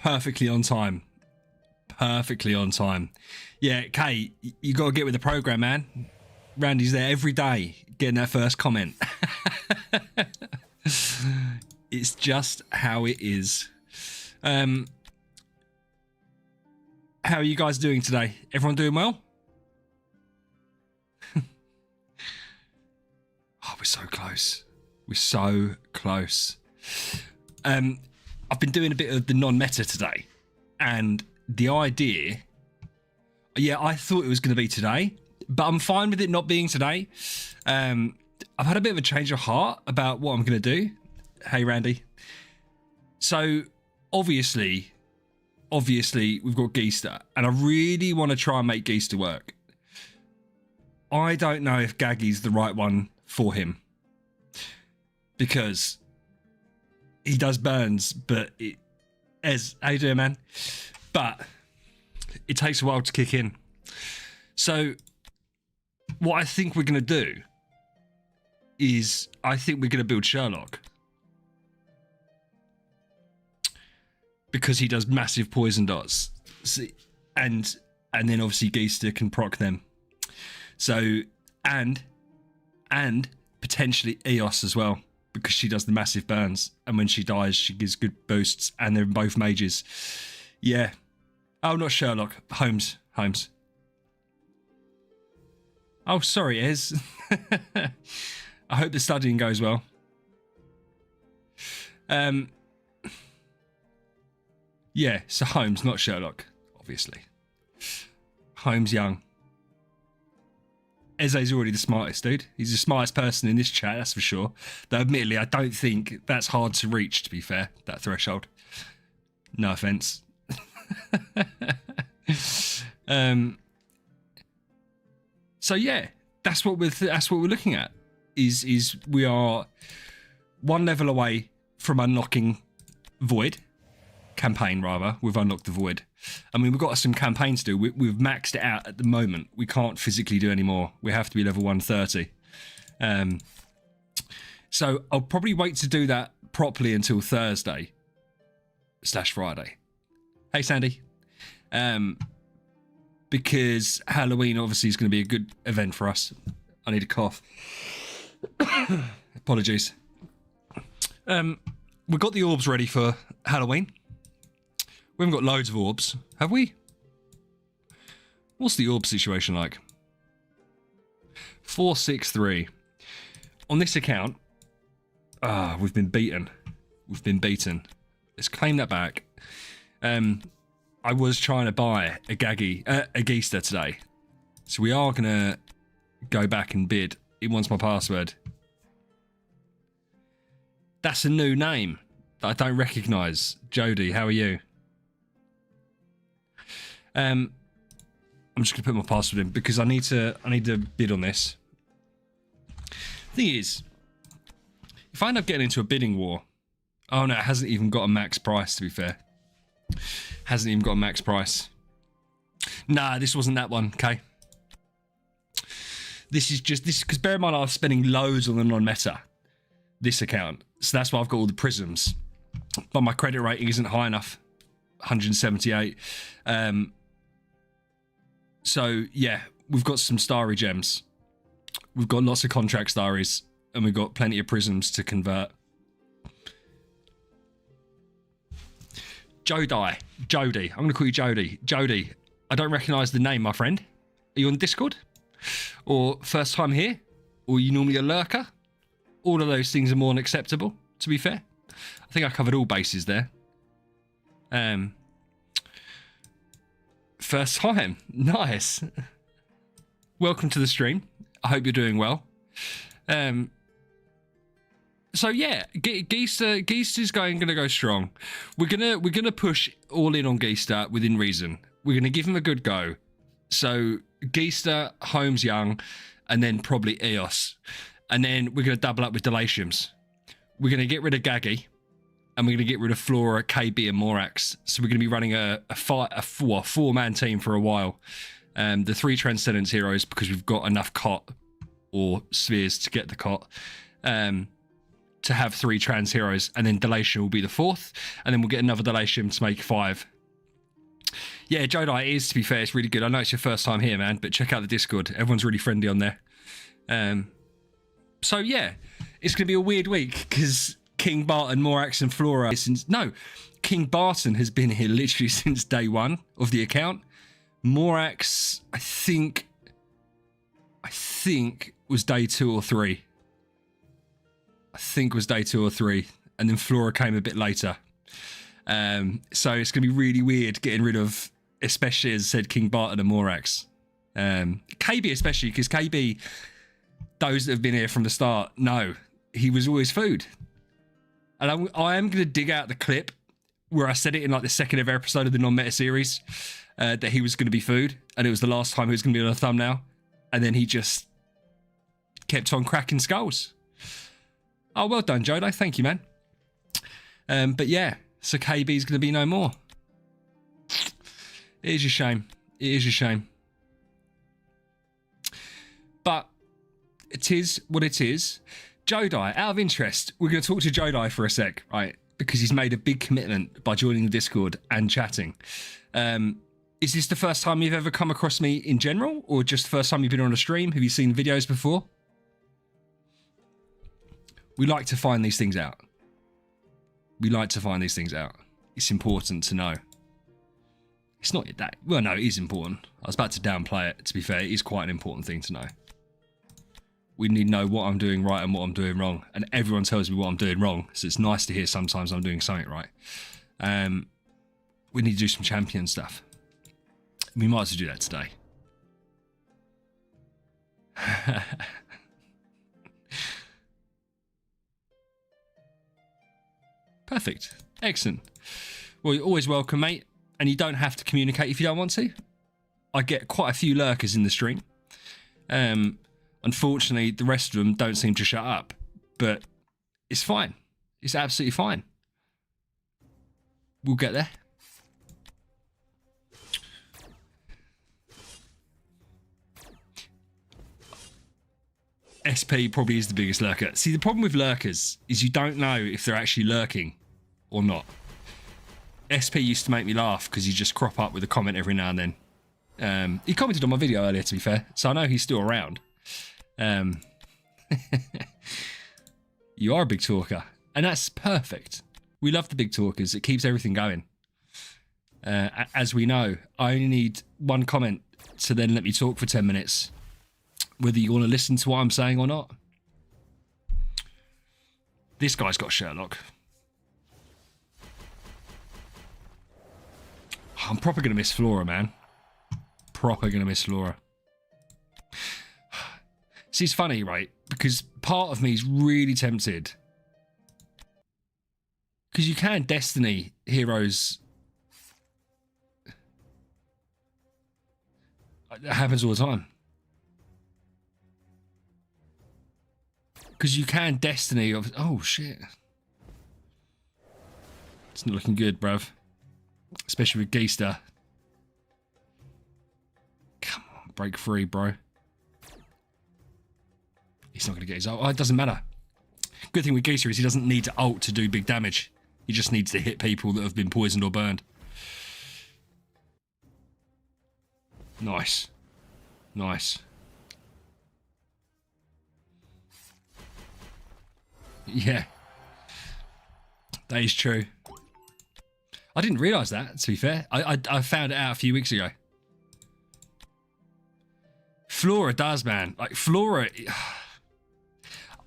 perfectly on time. Perfectly on time. Yeah, Kay, you got to get with the program, man. Randy's there every day getting that first comment. It's just how it is. How are you guys doing today? Everyone doing well? Oh, we're so close. We're so close. I've been doing a bit of the non-meta today, and the idea, yeah, I thought it was going to be today, but I'm fine with it not being today. I've had a bit of a change of heart about what I'm going to do. Hey, Randy. So, obviously, we've got Geester, and I really want to try and make Geester work. I don't know if Gaggy's the right one for him, because he does burns, but how you doing, man? But it takes a while to kick in. So what I think we're going to do is I think we're going to build Sherlock, because he does massive poison dots. And then obviously Geester can proc them. So, and potentially Eos as well, because she does the massive burns, and when she dies she gives good boosts, and they're both mages. Yeah. Oh, not Sherlock. Holmes. Oh, sorry, Ez. I hope the studying goes well. Yeah, so Holmes, not Sherlock, obviously. Holmes young. Eze's already the smartest dude. He's the smartest person in this chat, that's for sure. Though admittedly, I don't think that's hard to reach, to be fair, that threshold. No offense. So yeah, that's what we're looking at. Is we are one level away from unlocking Void campaign. Rather, we've unlocked the Void. I mean, we've got some campaigns to do. We've maxed it out at the moment. We can't physically do any more. We have to be level 130. So I'll probably wait to do that properly until Thursday/Friday. Hey, Sandy. Because Halloween obviously is going to be a good event for us. I need a cough. Apologies. We've got the orbs ready for Halloween. We haven't got loads of orbs, have we? What's the orb situation like? 463. On this account, we've been beaten. Let's claim that back. I was trying to buy a Geester today, so we are gonna go back and bid. It wants my password. That's a new name that I don't recognise. Jody, how are you? I'm just gonna put my password in because I need to bid on this. Thing is, if I end up getting into a bidding war, oh no, it hasn't even got a max price, to be fair. Hasn't even got a max price. Nah, this wasn't that one, okay? This is because bear in mind I was spending loads on the non-meta, this account. So that's why I've got all the prisms. But my credit rating isn't high enough. 178. So yeah, we've got some starry gems. We've got lots of contract starries, and we've got plenty of prisms to convert. Jody, I'm going to call you Jody. Jody, I don't recognise the name, my friend. Are you on Discord? Or first time here? Or are you normally a lurker? All of those things are more than acceptable, to be fair. I think I covered all bases there. First time. Nice. Welcome to the stream. I hope you're doing well. So yeah, Geester's going to go strong. We're gonna push all in on Geester within reason. We're gonna give him a good go. So Geester, Holmes Young, and then probably Eos, and then we're gonna double up with Delatiums. We're gonna get rid of Gaggy, and we're gonna get rid of Flora, KB, and Morax. So we're gonna be running a four-man team for a while. The 3 Transcendence heroes, because we've got enough cot or spheres to get the cot. to have 3 trans heroes, and then Delation will be the 4th, and then we'll get another Delation to make 5. Yeah, Jodi, it is, to be fair, it's really good. I know it's your first time here, man, but check out the Discord. Everyone's really friendly on there. So yeah, it's going to be a weird week because King Barton, Morax and Flora King Barton has been here literally since day 1 of the account. Morax, I think was day 2 or 3. And then Flora came a bit later. So it's going to be really weird getting rid of, especially as I said, King Barton and Morax. KB especially, because KB, those that have been here from the start know he was always food. And I am going to dig out the clip where I said it in like the second ever episode of the non-meta series, that he was going to be food, and it was the last time he was going to be on a thumbnail, and then he just kept on cracking skulls. Oh, well done, Jodi. Thank you, man. But yeah, so KB's going to be no more. It is a shame. It is a shame. But it is what it is. Jodi, out of interest, we're going to talk to Jodi for a sec, right? Because he's made a big commitment by joining the Discord and chatting. Is this the first time you've ever come across me in general, or just the first time you've been on a stream? Have you seen videos before? We like to find these things out. It's important to know. It's not that... Well, no, it is important. I was about to downplay it. To be fair, it is quite an important thing to know. We need to know what I'm doing right and what I'm doing wrong. And everyone tells me what I'm doing wrong. So it's nice to hear sometimes I'm doing something right. We need to do some champion stuff. We might as well do that today. Perfect. Excellent. Well, you're always welcome, mate. And you don't have to communicate if you don't want to. I get quite a few lurkers in the stream. Unfortunately, the rest of them don't seem to shut up. But it's fine. It's absolutely fine. We'll get there. SP probably is the biggest lurker. See, the problem with lurkers is you don't know if they're actually lurking or not. SP used to make me laugh because he just crop up with a comment every now and then. He commented on my video earlier, to be fair, so I know he's still around. You are a big talker, and that's perfect. We love the big talkers. It keeps everything going. As we know, I only need one comment to then let me talk for 10 minutes. Whether you want to listen to what I'm saying or not. This guy's got Sherlock. I'm proper going to miss Flora, man. Proper going to miss Flora. See, it's funny, right? Because part of me is really tempted. Because you can Destiny heroes. It happens all the time. Because you can Destiny of... Oh, shit. It's not looking good, bruv. Especially with Geester. Come on, break free, bro. He's not going to get his ult. Oh, it doesn't matter. Good thing with Geester is he doesn't need to ult to do big damage. He just needs to hit people that have been poisoned or burned. Nice. Nice. Yeah. That is true. I didn't realise that, to be fair. I found it out a few weeks ago. Flora does, man. Like, Flora...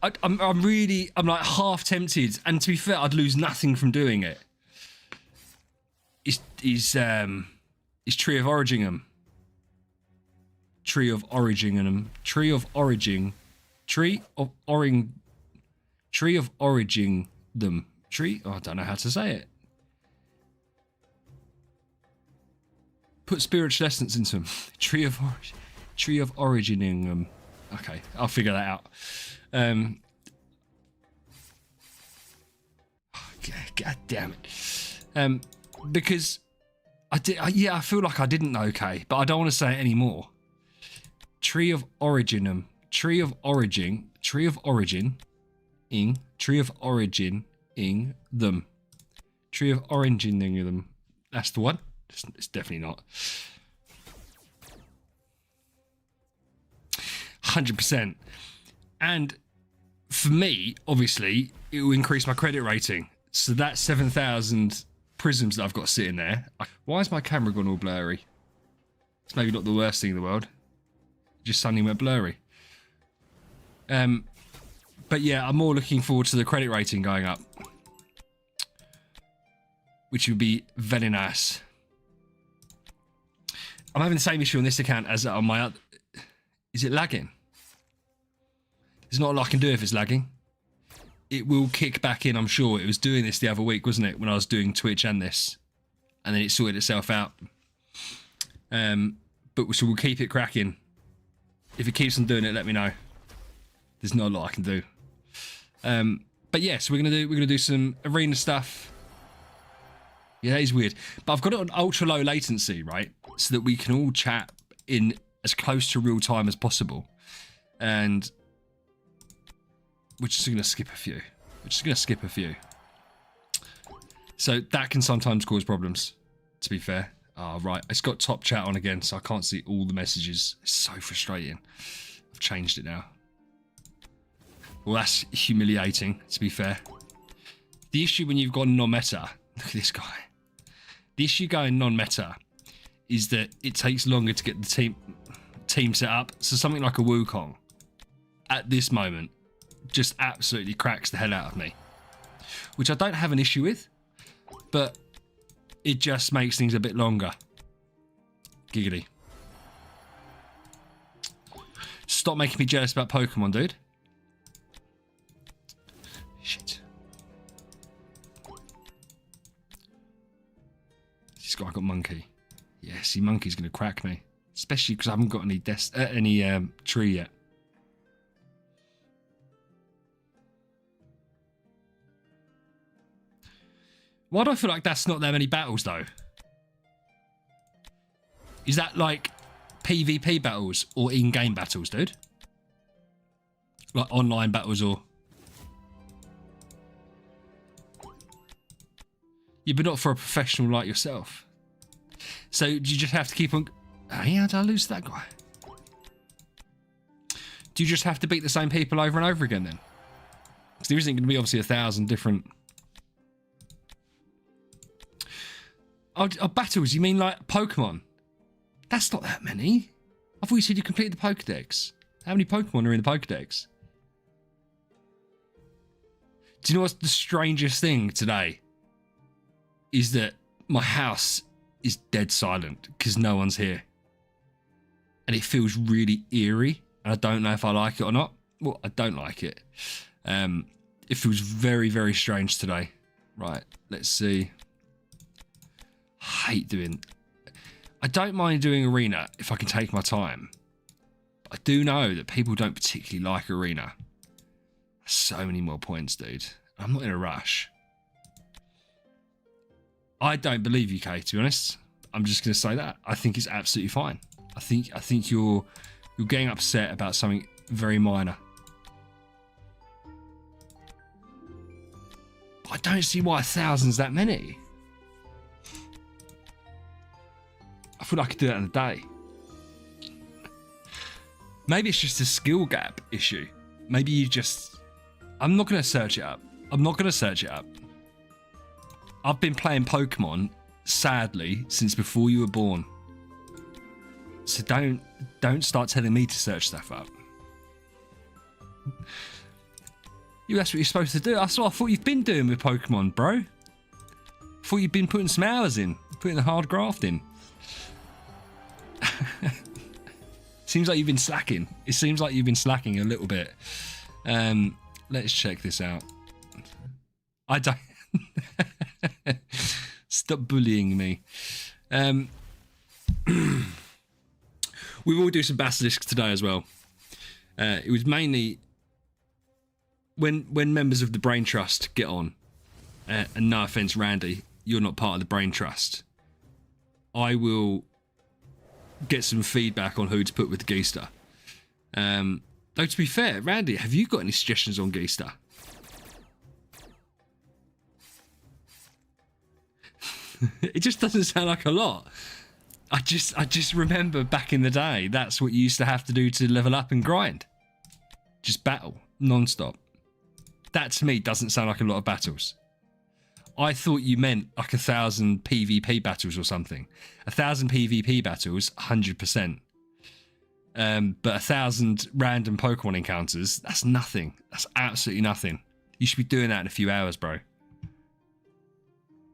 I'm like half tempted, and to be fair, I'd lose nothing from doing it. Is Tree of Originum. Tree of Originum. Tree of Origin. Tree of Oring. Tree of Origin them. Tree? Oh, I don't know how to say it. Put spiritual essence into them. Tree of Origining them. Okay, I'll figure that out. God damn it. Because I feel like I didn't know, okay, but I don't want to say it anymore. Tree of Originum. Tree of Origin. Tree of Origin. Tree of origin ing them. Tree of origin ing them. That's the one. It's definitely not. 100%. And for me, obviously, it will increase my credit rating. So that's 7,000 prisms that I've got sitting there. Why is my camera gone all blurry? It's maybe not the worst thing in the world. It just suddenly went blurry. But yeah, I'm more looking forward to the credit rating going up, which would be very nice. I'm having the same issue on this account as on my other. Is it lagging? There's not a lot I can do if it's lagging. It will kick back in, I'm sure. It was doing this the other week, wasn't it? When I was doing Twitch and this. And then it sorted itself out. But so we'll keep it cracking. If it keeps on doing it, let me know. There's not a lot I can do. But yeah, so we're gonna do some arena stuff. Yeah, that is weird. But I've got it on ultra low latency, right? So that we can all chat in as close to real time as possible. And we're just going to skip a few. So that can sometimes cause problems, to be fair. Oh, right. It's got top chat on again, so I can't see all the messages. It's so frustrating. I've changed it now. Well, that's humiliating, to be fair. The issue when you've gone non-meta, look at this guy. The issue going non-meta is that it takes longer to get the team set up. So something like a Wukong, at this moment, just absolutely cracks the hell out of me. Which I don't have an issue with, but it just makes things a bit longer. Giggity. Stop making me jealous about Pokemon, dude. Shit. This guy got Monkey. Yeah, see, Monkey's going to crack me. Especially because I haven't got any tree yet. Why do I feel like that's not that many battles, though? Is that like PvP battles or in-game battles, dude? Like online battles or... Yeah, but not for a professional like yourself. So do you just have to keep on... Hey, how did I lose that guy? Do you just have to beat the same people over and over again then? Because there isn't going to be obviously 1,000 different... Oh, battles, you mean like Pokemon? That's not that many. I thought you said you completed the Pokedex. How many Pokemon are in the Pokedex? Do you know what's the strangest thing today? Is that my house is dead silent because no one's here. And it feels really eerie. And I don't know if I like it or not. Well, I don't like it. It feels very, very strange today. Right, let's see. I don't mind doing arena if I can take my time. But I do know that people don't particularly like arena. So many more points, dude. I'm not in a rush. I don't believe you, Kay, to be honest. I'm just going to say that. I think it's absolutely fine. I think you're getting upset about something very minor. But I don't see why 1,000's that many. I feel like I could do that in a day. Maybe it's just a skill gap issue. Maybe you just... I'm not going to search it up. I've been playing Pokemon, sadly, since before you were born. So don't start telling me to search stuff up. That's what you're supposed to do. That's what I thought you've been doing with Pokemon, bro. I thought you'd been putting some hours in. Putting the hard graft in. Seems like you've been slacking. It seems like you've been slacking a little bit. Let's check this out. I don't... Stop bullying me. We will do some basilisks today as well. It was mainly when members of the Brain Trust get on, and no offense, Randy, you're not part of the Brain Trust. I will get some feedback on who to put with Geista. Though to be fair, Randy, have you got any suggestions on Geista? It just doesn't sound like a lot. I just remember back in the day, that's what you used to have to do to level up and grind. Just battle non-stop. That to me doesn't sound like a lot of battles. I thought you meant like 1,000 PvP battles or something. 1,000 PvP battles, 100%. But 1,000 random Pokemon encounters, that's nothing. That's absolutely nothing. You should be doing that in a few hours, bro.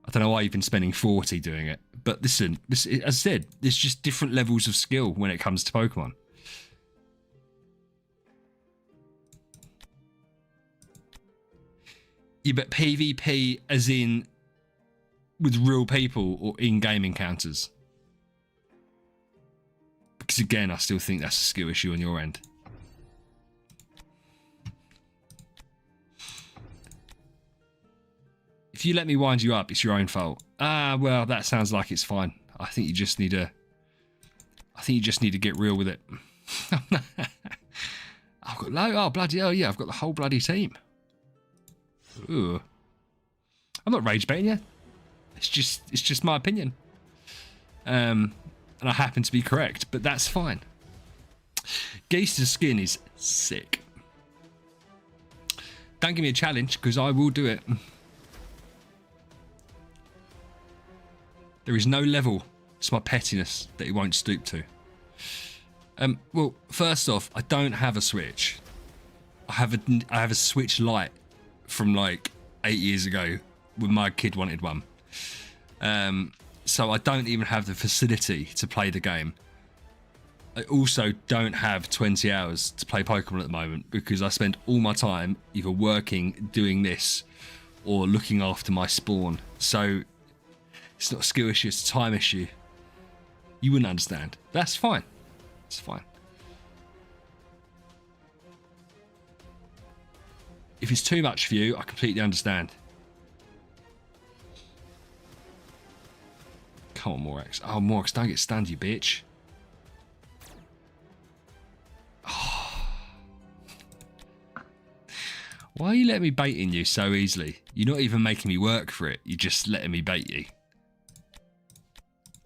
I don't know why you've been spending 40 doing it. But listen, as I said, there's just different levels of skill when it comes to Pokemon. Yeah, but PvP as in with real people or in-game encounters? Because again, I still think that's a skill issue on your end. If you let me wind you up, it's your own fault. Ah, well, that sounds like it's fine. I think you just need to get real with it. I've got oh bloody hell, yeah, I've got the whole bloody team. Ooh. I'm not rage baiting you. It's just my opinion. And I happen to be correct, but that's fine. Geister's skin is sick. Don't give me a challenge, because I will do it. There is no level to my pettiness that he won't stoop to. Well, first off, I don't have a Switch. I have a Switch Lite from like 8 years ago when my kid wanted one. So I don't even have the facility to play the game. I also don't have 20 hours to play Pokemon at the moment because I spend all my time either working, doing this, or looking after my spawn. So it's not a skill issue, it's a time issue. You wouldn't understand. That's fine. It's fine. If it's too much for you, I completely understand. Come on, Morax. Oh, Morax, don't get stunned, you bitch. Oh. Why are you letting me bait in you so easily? You're not even making me work for it. You're just letting me bait you.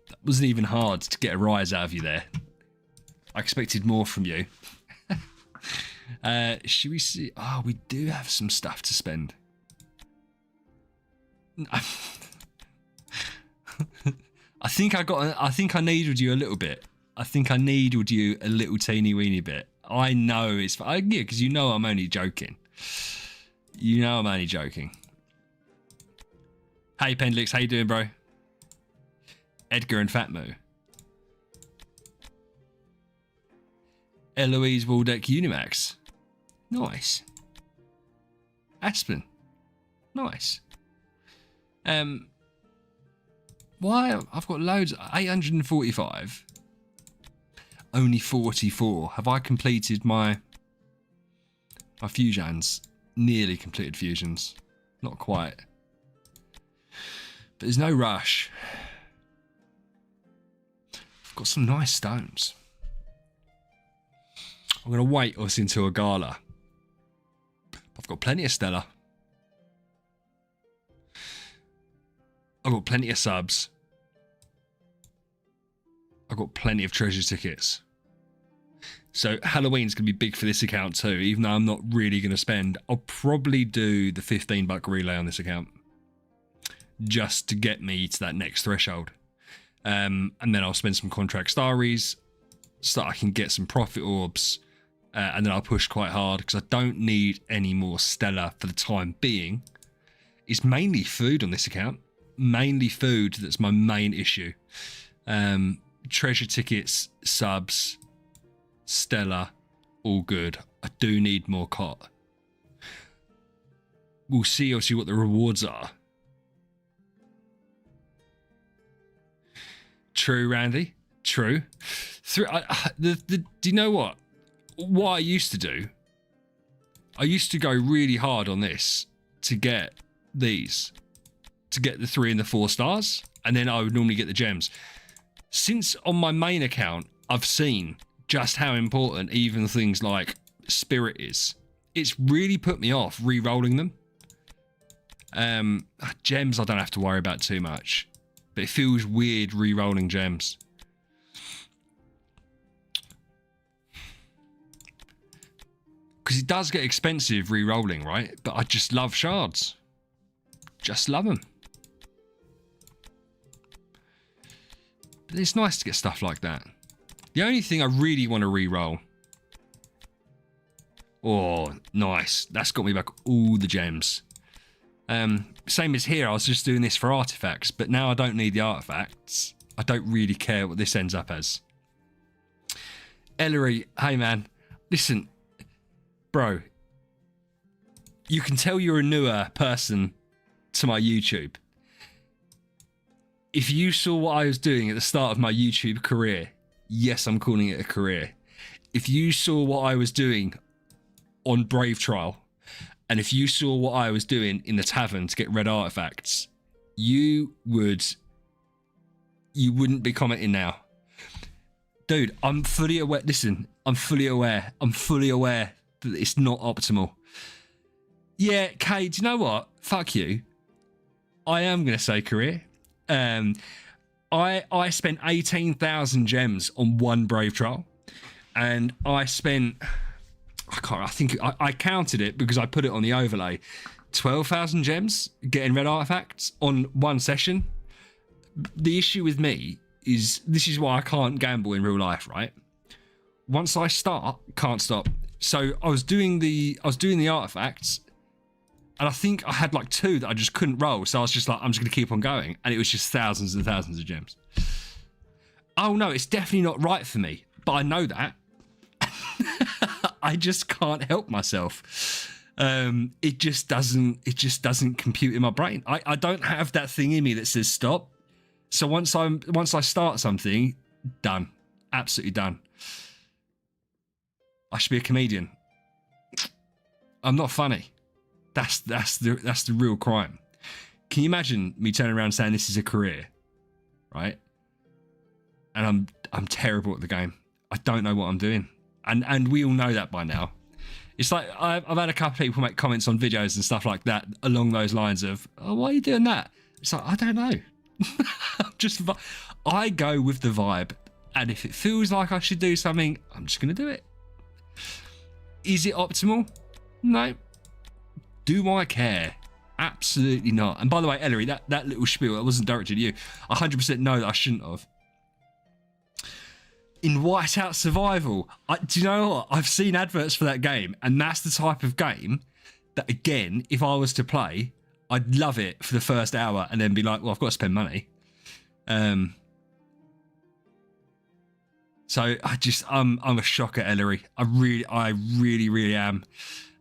That wasn't even hard to get a rise out of you there. I expected more from you. Should we see? Oh, we do have some stuff to spend. I think I needled you a little bit. I think I needled you a little teeny weeny bit. I know it's yeah, because you know I'm only joking. You know I'm only joking. Hey Pendlix, how you doing, bro? Edgar and Fatmo. Eloise Waldeck Unimax. Nice. Aspen. Nice. Why? I've got loads. 845. Only 44. Have I completed my fusions? Nearly completed fusions. Not quite. But there's no rush. I've got some nice stones. I'm going to wait us into a gala. I've got plenty of Stella. I've got plenty of subs. I've got plenty of treasure tickets. So Halloween's going to be big for this account too, even though I'm not really going to spend. I'll probably do the $15 relay on this account. Just to get me to that next threshold. And then I'll spend some contract starries so that I can get some profit orbs. And then I'll push quite hard because I don't need any more Stella for the time being. It's mainly food on this account. Mainly food, that's my main issue. Treasure tickets, subs, Stella, all good. I do need more cot. We'll see obviously what the rewards are. True, Randy. True. Do you know what? What I used to do, I used to go really hard on this to get these, to get the 3 and the 4 stars, and then I would normally get the gems. Since on my main account, I've seen just how important even things like Spirit is. It's really put me off re-rolling them. Gems I don't have to worry about too much. but it feels weird re-rolling gems. Because it does get expensive re-rolling, right? But I just love shards. Just love them. But it's nice to get stuff like that. The only thing I really want to re-roll. Oh, nice. That's got me back all the gems. Same as here, I was just doing this for artifacts, but now I don't need the artifacts. I don't really care what this ends up as. Ellery, hey man, listen, bro, you can tell you're a newer person to my YouTube. If you saw what I was doing at the start of my YouTube career, yes, I'm calling it a career. If you saw what I was doing on Brave Trial, and if you saw what I was doing in the tavern to get red artifacts, you wouldn't be commenting now. Dude, I'm fully aware. Listen, I'm fully aware that it's not optimal. Yeah, Kay, do you know what? Fuck you. I am going to say career. I spent 18,000 gems on one Brave Trial, and I spent, I counted it because I put it on the overlay, 12,000 gems getting red artifacts on one session. The issue with me is, this is why I can't gamble in real life, right? Once I start, can't stop. So I was doing the artifacts, and I think I had like 2 that I just couldn't roll. So I was just like, I'm just going to keep on going. And it was just thousands and thousands of gems. Oh no, it's definitely not right for me. But I know that. I just can't help myself. It just doesn't compute in my brain. I don't have that thing in me that says stop. So once I start something, done. Absolutely done. I should be a comedian. I'm not funny. That's the real crime. Can you imagine me turning around saying this is a career, right? And I'm terrible at the game. I don't know what I'm doing, and we all know that by now. It's like I've had a couple of people make comments on videos and stuff like that along those lines of, "Oh, why are you doing that?" It's like, I don't know. I go with the vibe, and if it feels like I should do something, I'm just going to do it. Is it optimal? No. Do I care? Absolutely not. And by the way, Ellery, that little spiel, that wasn't directed at you. I 100% know that I shouldn't have. In Whiteout Survival, do you know what? I've seen adverts for that game, and that's the type of game that, again, if I was to play, I'd love it for the first hour and then be like, well, I've got to spend money. So I'm a shocker, Ellery. I really am.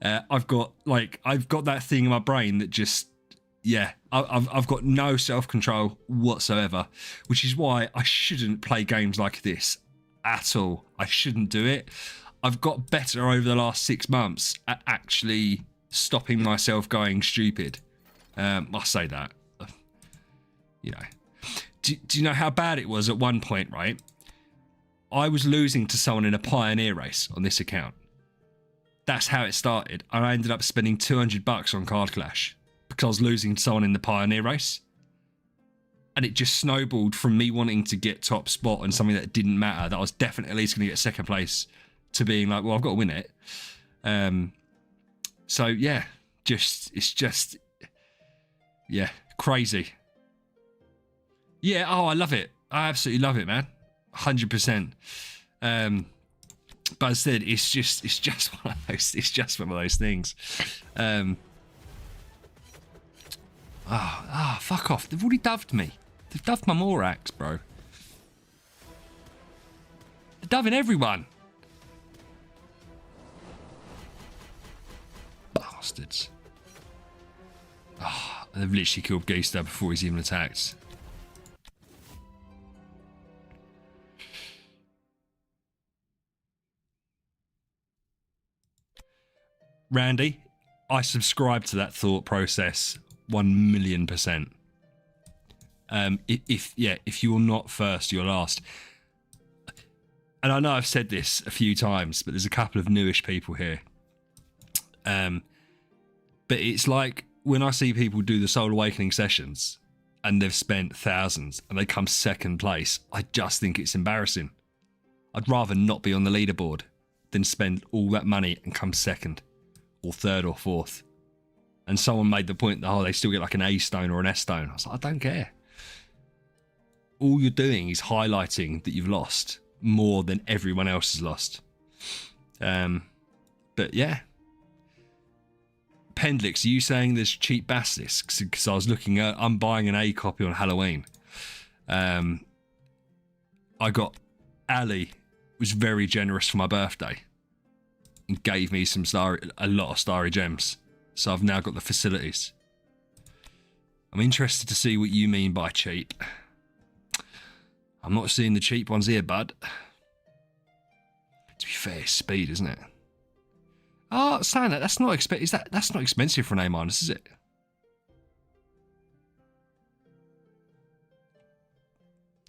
I've got that thing in my brain that just, yeah, I've got no self-control whatsoever, which is why I shouldn't play games like this at all. I shouldn't do it. I've got better over the last 6 months at actually stopping myself going stupid. I'll say that. You know, do you know how bad it was at one point, right? I was losing to someone in a Pioneer race on this account. That's how it started. And I ended up spending $200 on Card Clash because I was losing to someone in the Pioneer race. And it just snowballed from me wanting to get top spot on something that didn't matter, that I was definitely at least going to get second place, to being like, well, I've got to win it. So yeah, yeah, crazy. Yeah, oh, I love it. I absolutely love it, man. 100%. But as I said, it's just one of those things. Fuck off. They've already dubbed me. They've dubbed my Morax, bro. They're dubbing everyone. Bastards. Oh, they've literally killed Geester before he's even attacked. Randy, I subscribe to that thought process 1,000,000%. If you're not first, you're last. And I know I've said this a few times, but there's a couple of newish people here. But it's like when I see people do the Soul Awakening sessions, and they've spent thousands and they come second place, I just think it's embarrassing. I'd rather not be on the leaderboard than spend all that money and come second or third or fourth. And someone made the point that, oh, they still get like an A stone or an S stone. I was like, I don't care. All you're doing is highlighting that you've lost more than everyone else has lost. But yeah. Pendlix, are you saying there's cheap basilisks? Because I was looking at, I'm buying an A copy on Halloween. I got Ali was very generous for my birthday and gave me a lot of starry gems. So I've now got the facilities. I'm interested to see what you mean by cheap. I'm not seeing the cheap ones here, bud. To be fair, it's speed, isn't it? Oh, saying that, that's not that's not expensive for an A-, is it?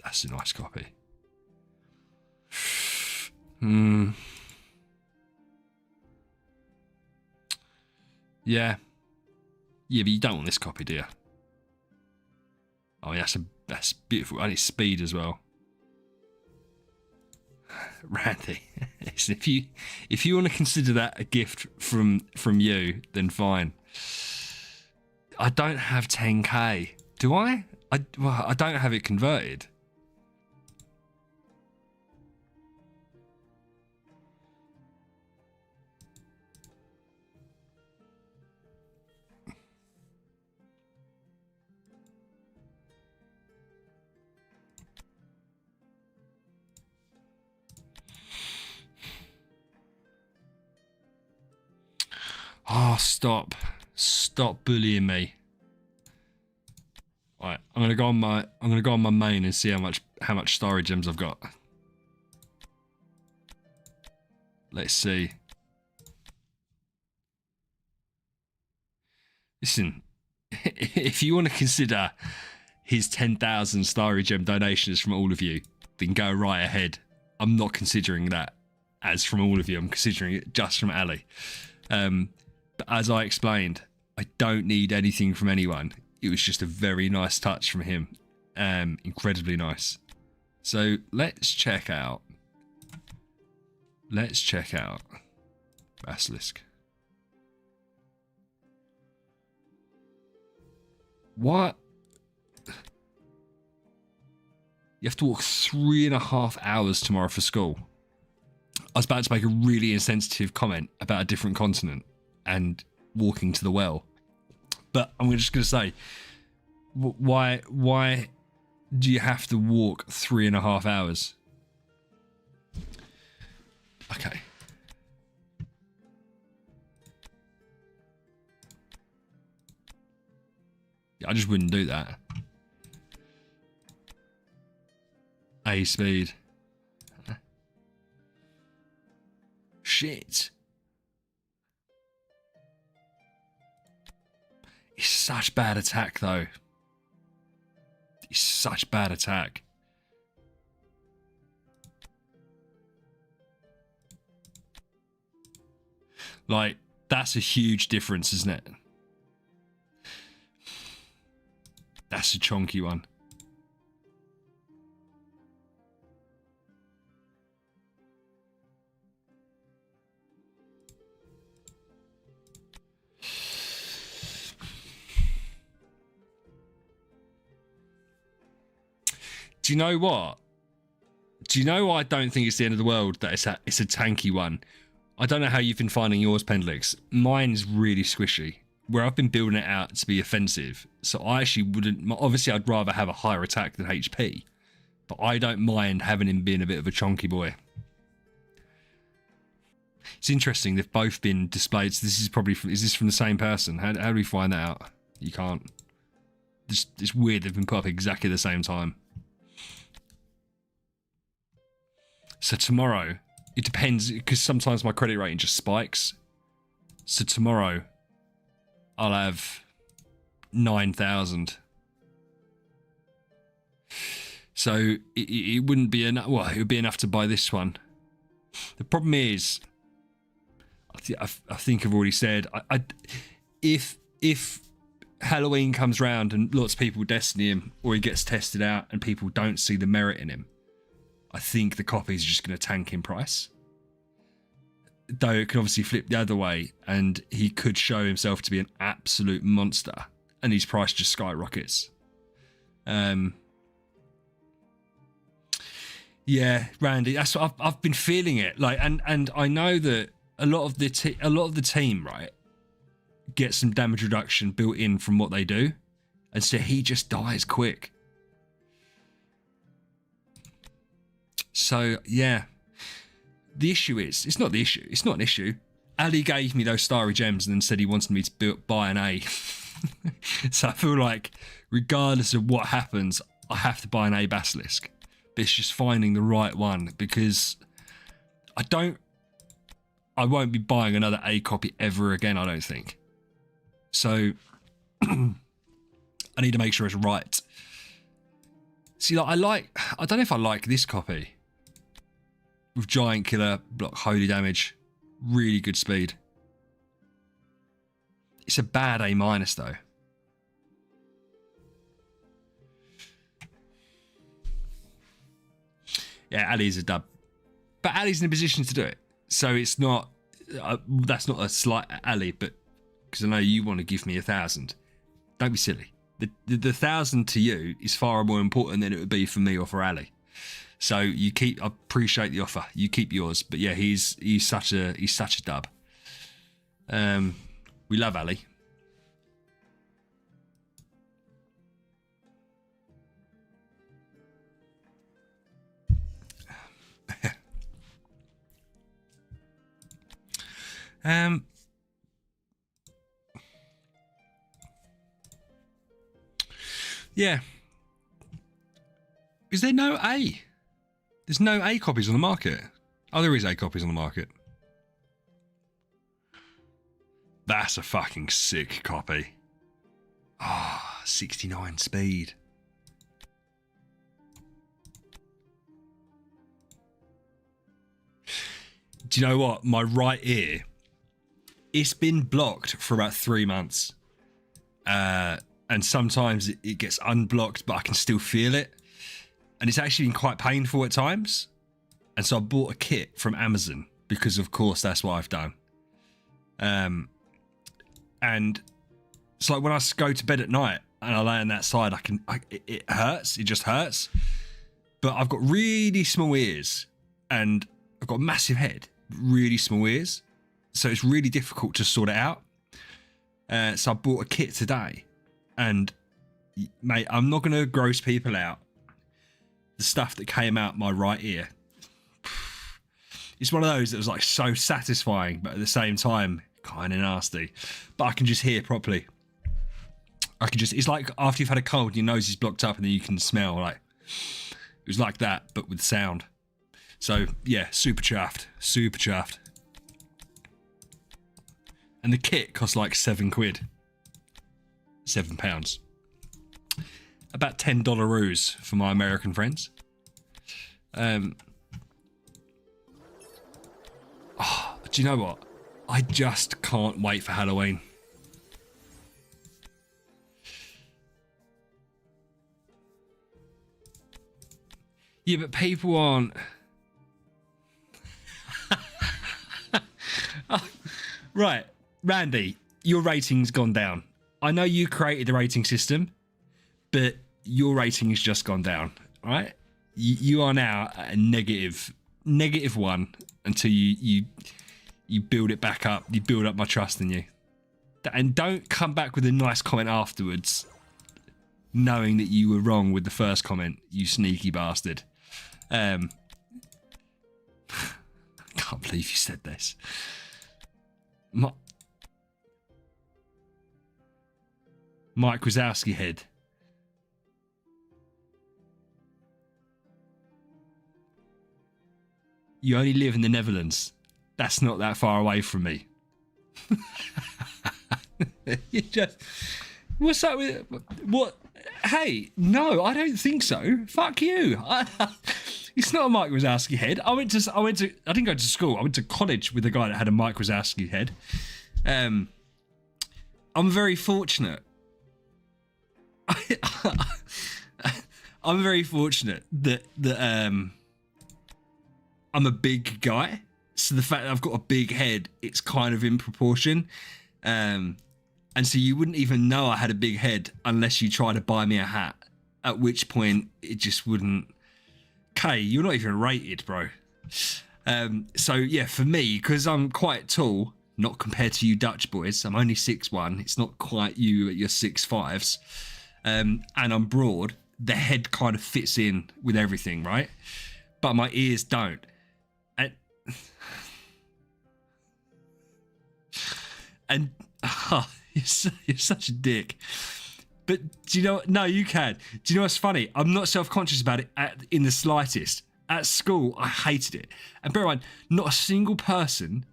That's a nice copy. Yeah. Yeah, but you don't want this copy, do you? Oh, yeah, that's beautiful. And it's speed as well. Randy, if you want to consider that a gift from you, then fine. I don't have 10k, do I? I don't have it converted. Oh, stop bullying me. Right, I'm gonna go on my main and see how much starry gems I've got. Let's see. Listen, if you want to consider his 10,000 starry gem donations from all of you, then go right ahead. I'm not considering that as from all of you. I'm considering it just from Ali. But as I explained, I don't need anything from anyone. It was just a very nice touch from him. Incredibly nice. So let's check out Basilisk. What? You have to walk 3.5 hours tomorrow for school. I was about to make a really insensitive comment about a different continent and walking to the well, but I'm just going to say, why do you have to walk 3.5 hours? Okay. Yeah, I just wouldn't do that. A speed. Shit. It's such bad attack, though. It's such bad attack. Like, that's a huge difference, isn't it? That's a chonky one. Do you know what? Do you know why I don't think it's the end of the world that it's a tanky one? I don't know how you've been finding yours, Pendlix. Mine's really squishy, where I've been building it out to be offensive. So I actually wouldn't... Obviously, I'd rather have a higher attack than HP. But I don't mind having him being a bit of a chonky boy. It's interesting, they've both been displayed. So this is probably... Is this from the same person? How do we find that out? You can't... It's weird they've been put up exactly the same time. So tomorrow, it depends, because sometimes my credit rating just spikes. So tomorrow, I'll have 9,000. So it wouldn't be enough. Well, it would be enough to buy this one. The problem is, I think I've already said, if Halloween comes round and lots of people destiny him, or he gets tested out and people don't see the merit in him, I think the copy is just going to tank in price. Though it can obviously flip the other way, and he could show himself to be an absolute monster, and his price just skyrockets. Yeah, Randy, that's what I've been feeling it. Like, and I know that a lot of the team, right, get some damage reduction built in from what they do, and so he just dies quick. So yeah. The issue is, it's not the issue. It's not an issue. Ali gave me those starry gems and then said he wanted me to buy an A. So I feel like regardless of what happens, I have to buy an A Basilisk. But it's just finding the right one, because I won't be buying another A copy ever again, I don't think. So I need to make sure it's right. See, like, I don't know if I like this copy. With Giant Killer, block holy damage, really good speed. It's a bad A- though. Yeah, Ali's a dub. But Ali's in a position to do it. So it's not, that's not a slight at Ali, but because I know you want to give me 1,000. Don't be silly. The 1,000 to you is far more important than it would be for me or for Ali. So I appreciate the offer. You keep yours, but yeah, he's such a dub. We love Ali. Yeah. Is there no A? There's no A copies on the market. Oh, there is A copies on the market. That's a fucking sick copy. Ah, 69 speed. Do you know what? My right ear, it's been blocked for about 3 months. And sometimes it gets unblocked, but I can still feel it. And it's actually been quite painful at times. And so I bought a kit from Amazon because, of course, that's what I've done. And it's like when I go to bed at night and I lay on that side, it hurts. It just hurts. But I've got really small ears and I've got a massive head, really small ears. So it's really difficult to sort it out. So I bought a kit today. And, mate, I'm not going to gross people out. The stuff that came out my right ear, it's one of those that was like so satisfying, but at the same time kind of nasty. But I can just hear properly. It's like after you've had a cold, your nose is blocked up and then you can smell. Like it was like that, but with sound. So yeah, super chuffed. And the kit cost like £7. £7. About $10 for my American friends. Do you know what? I just can't wait for Halloween. Yeah, but people aren't. Oh, right, Randy, your rating's gone down. I know you created the rating system, but your rating has just gone down, right? You are now at a -1 until you build it back up. You build up my trust in you. And don't come back with a nice comment afterwards, knowing that you were wrong with the first comment, you sneaky bastard. I can't believe you said this. Mike Wazowski head. You only live in the Netherlands. That's not that far away from me. You just... What's up with... What? Hey, no, I don't think so. Fuck you. It's not a Mike Wazowski head. I didn't go to school. I went to college with a guy that had a Mike Wazowski head. I'm very fortunate I'm very fortunate that I'm a big guy, so the fact that I've got a big head, it's kind of in proportion, and so you wouldn't even know I had a big head unless you try to buy me a hat, at which point it just wouldn't. Kay, you're not even rated, bro. So yeah, for me, because I'm quite tall, not compared to you Dutch boys, I'm only 6'1", it's not quite you at your 6'5s, and I'm broad, the head kind of fits in with everything, right? But my ears don't. And you're such a dick. But do you know? No, you can. Do you know what's funny? I'm not self-conscious about it in the slightest. At school, I hated it. And bear in mind, not a single person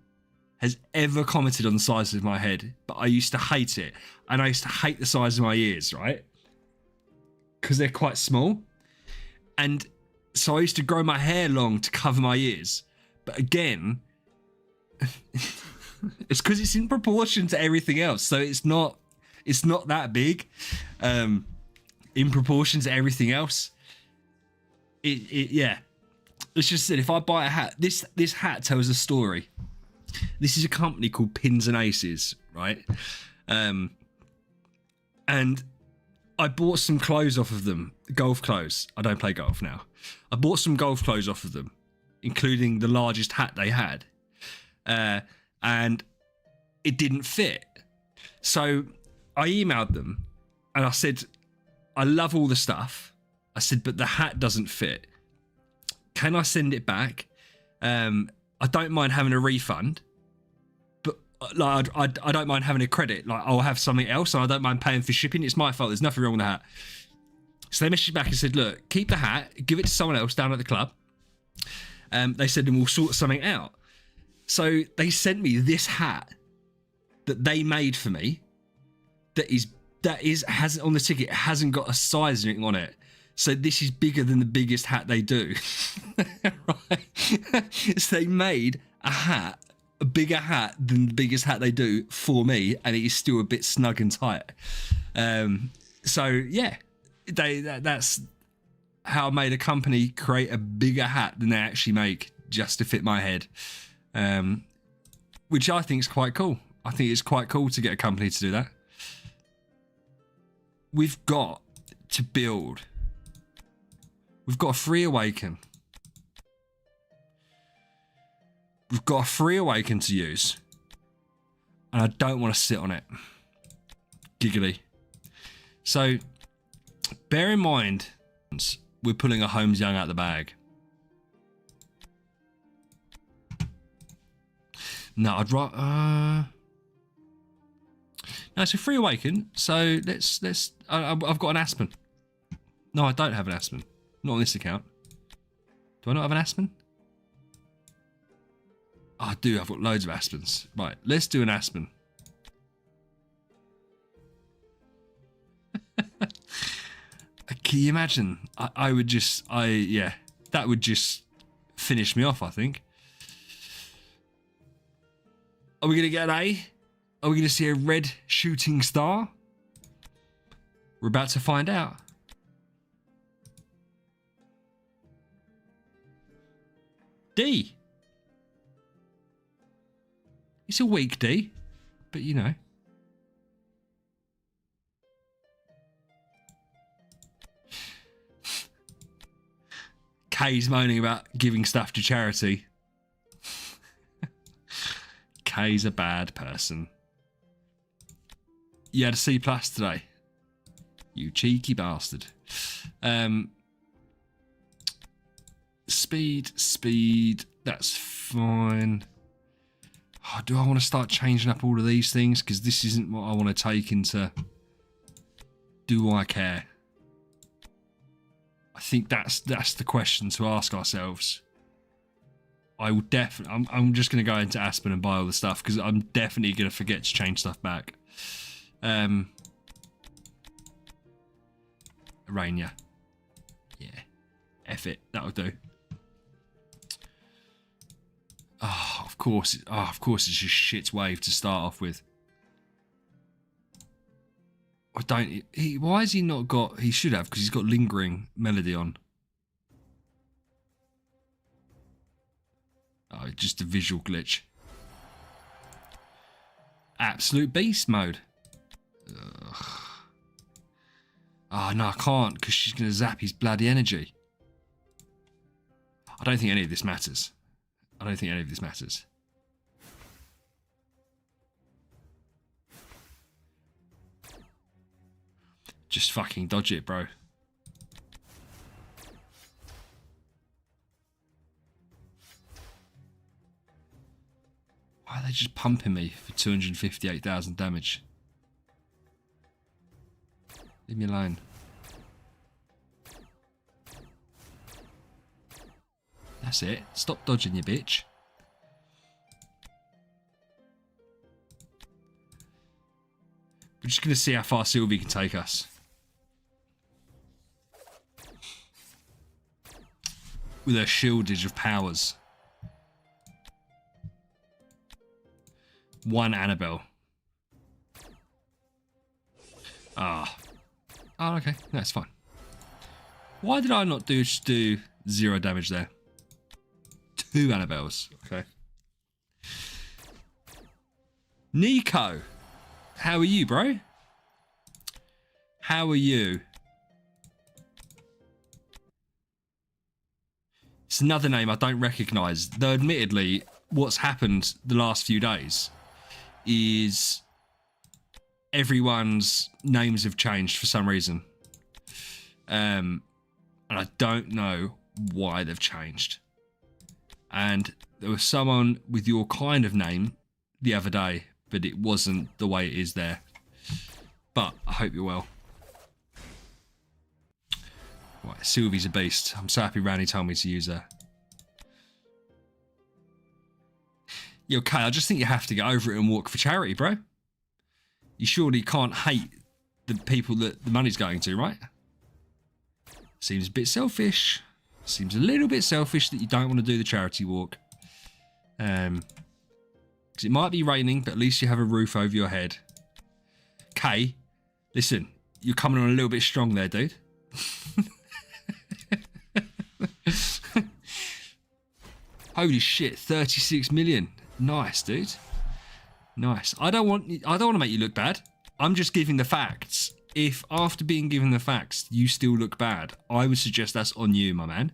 has ever commented on the size of my head, but I used to hate it. And I used to hate the size of my ears, right? Because they're quite small. And so I used to grow my hair long to cover my ears. But again, it's because it's in proportion to everything else. So it's not that big in proportion to everything else. Yeah. It's just that if I buy a hat, this hat tells a story. This is a company called Pins and Aces, right? And I bought some clothes off of them, golf clothes. I don't play golf now. I bought some golf clothes off of them, including the largest hat they had. And it didn't fit. So I emailed them and I said, I love all the stuff. I said, but the hat doesn't fit. Can I send it back? I don't mind having a refund, but like I don't mind having a credit. Like I'll have something else, and I don't mind paying for shipping. It's my fault. There's nothing wrong with the hat. So they messaged back and said, look, keep the hat, give it to someone else down at the club. They said, and we'll sort something out. So they sent me this hat that they made for me. That has on the ticket, it hasn't got a sizing on it. So this is bigger than the biggest hat they do. Right? So they made a bigger hat than the biggest hat they do for me, and it is still a bit snug and tight. So yeah, that's how I made a company create a bigger hat than they actually make just to fit my head, which I think is quite cool. I think it's quite cool to get a company to do that. We've got to build. We've got a free awaken. We've got a free awaken to use. And I don't want to sit on it. Giggly. So, bear in mind, we're pulling a Holmes Young out the bag. No, I'd rather... No, it's a free awaken, so let's. I've got an Aspen. No, I don't have an Aspen. Not on this account. Do I not have an Aspen? Oh, I do. I've got loads of Aspens. Right, let's do an Aspen. Can you imagine? I would just. Yeah, that would just finish me off, I think. Are we gonna get an A? Are we going to see a red shooting star? We're about to find out. D. It's a weak D, but you know. Kay's moaning about giving stuff to charity. Kay's a bad person. You had a C+ today. You cheeky bastard. Speed. That's fine. Oh, do I want to start changing up all of these things? Because this isn't what I want to take into... Do I care? I think that's the question to ask ourselves. I will definitely... I'm just going to go into Aspen and buy all the stuff because I'm definitely going to forget to change stuff back. Arania. Yeah. F it. That'll do. Oh, of course. Of course it's just shit's wave to start off with. don't. Why has he not got? He should have, because he's got lingering melody on. Oh, just a visual glitch. Absolute beast mode. Ugh. Oh, no, I can't, because she's going to zap his bloody energy. I don't think any of this matters. I don't think any of this matters. Just fucking dodge it, bro. Why are they just pumping me for 258,000 damage? Leave me alone. That's it. Stop dodging, you bitch. We're just going to see how far Sylvie can take us. With her shieldage of powers. One Annabelle. Ah. Oh, okay. That's fine. Why did I not just do 0 damage there? 2 Annabelles. Okay. Nico. How are you, bro? How are you? It's another name I don't recognise. Though admittedly, what's happened the last few days is everyone's names have changed for some reason. And I don't know why they've changed. And there was someone with your kind of name the other day, but it wasn't the way it is there. But I hope you're well. Right, Sylvie's a beast. I'm so happy Randy told me to use her. Yeah, okay, I just think you have to get over it and walk for charity, bro. You surely can't hate the people that the money's going to, right? Seems a bit selfish. Seems a little bit selfish that you don't want to do the charity walk. Because it might be raining, but at least you have a roof over your head. Kay, listen, you're coming on a little bit strong there, dude. Holy shit, 36 million. Nice, dude. Nice. I don't want to make you look bad. I'm just giving the facts. If after being given the facts you still look bad, I would suggest that's on you, my man.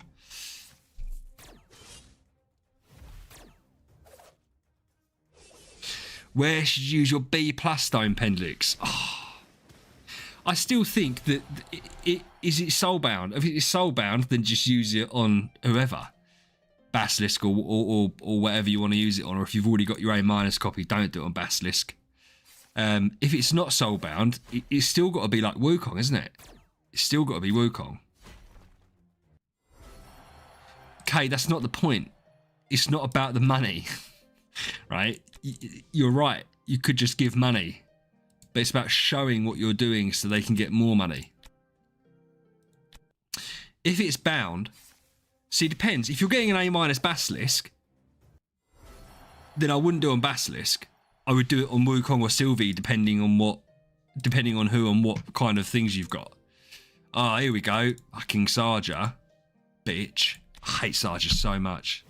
Where should you use your B+ stone, Pendlix? Oh, I still think that is it soulbound? If it is soulbound, then just use it on whoever. Basilisk or whatever you want to use it on, or if you've already got your A- copy, don't do it on Basilisk. If it's not soulbound, it's still got to be like Wukong, isn't it? It's still got to be Wukong. Okay, that's not the point. It's not about the money, right? You're right. You could just give money, but it's about showing what you're doing so they can get more money. If it's bound, see, it depends. If you're getting an A- Basilisk, then I wouldn't do it on Basilisk. I would do it on Wukong or Sylvie, depending on who and what kind of things you've got. Ah, here we go. Fucking Sarja. Bitch. I hate Sarja so much.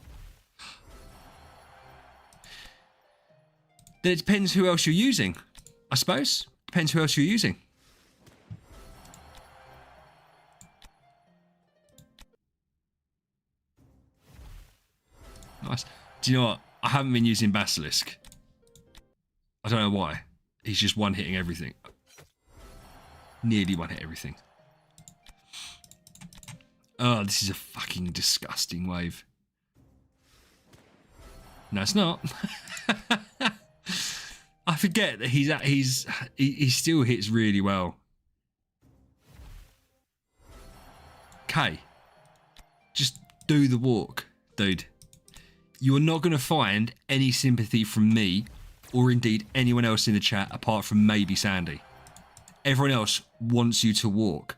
Then it depends who else you're using, I suppose. Depends who else you're using. Nice. Do you know what? I haven't been using Basilisk. I don't know why. He's just one-hitting everything. Nearly one-hit everything. Oh, this is a fucking disgusting wave. No, it's not. I forget that he still hits really well. Okay. Just do the walk, dude. You're not going to find any sympathy from me or indeed anyone else in the chat apart from maybe Sandy. Everyone else wants you to walk.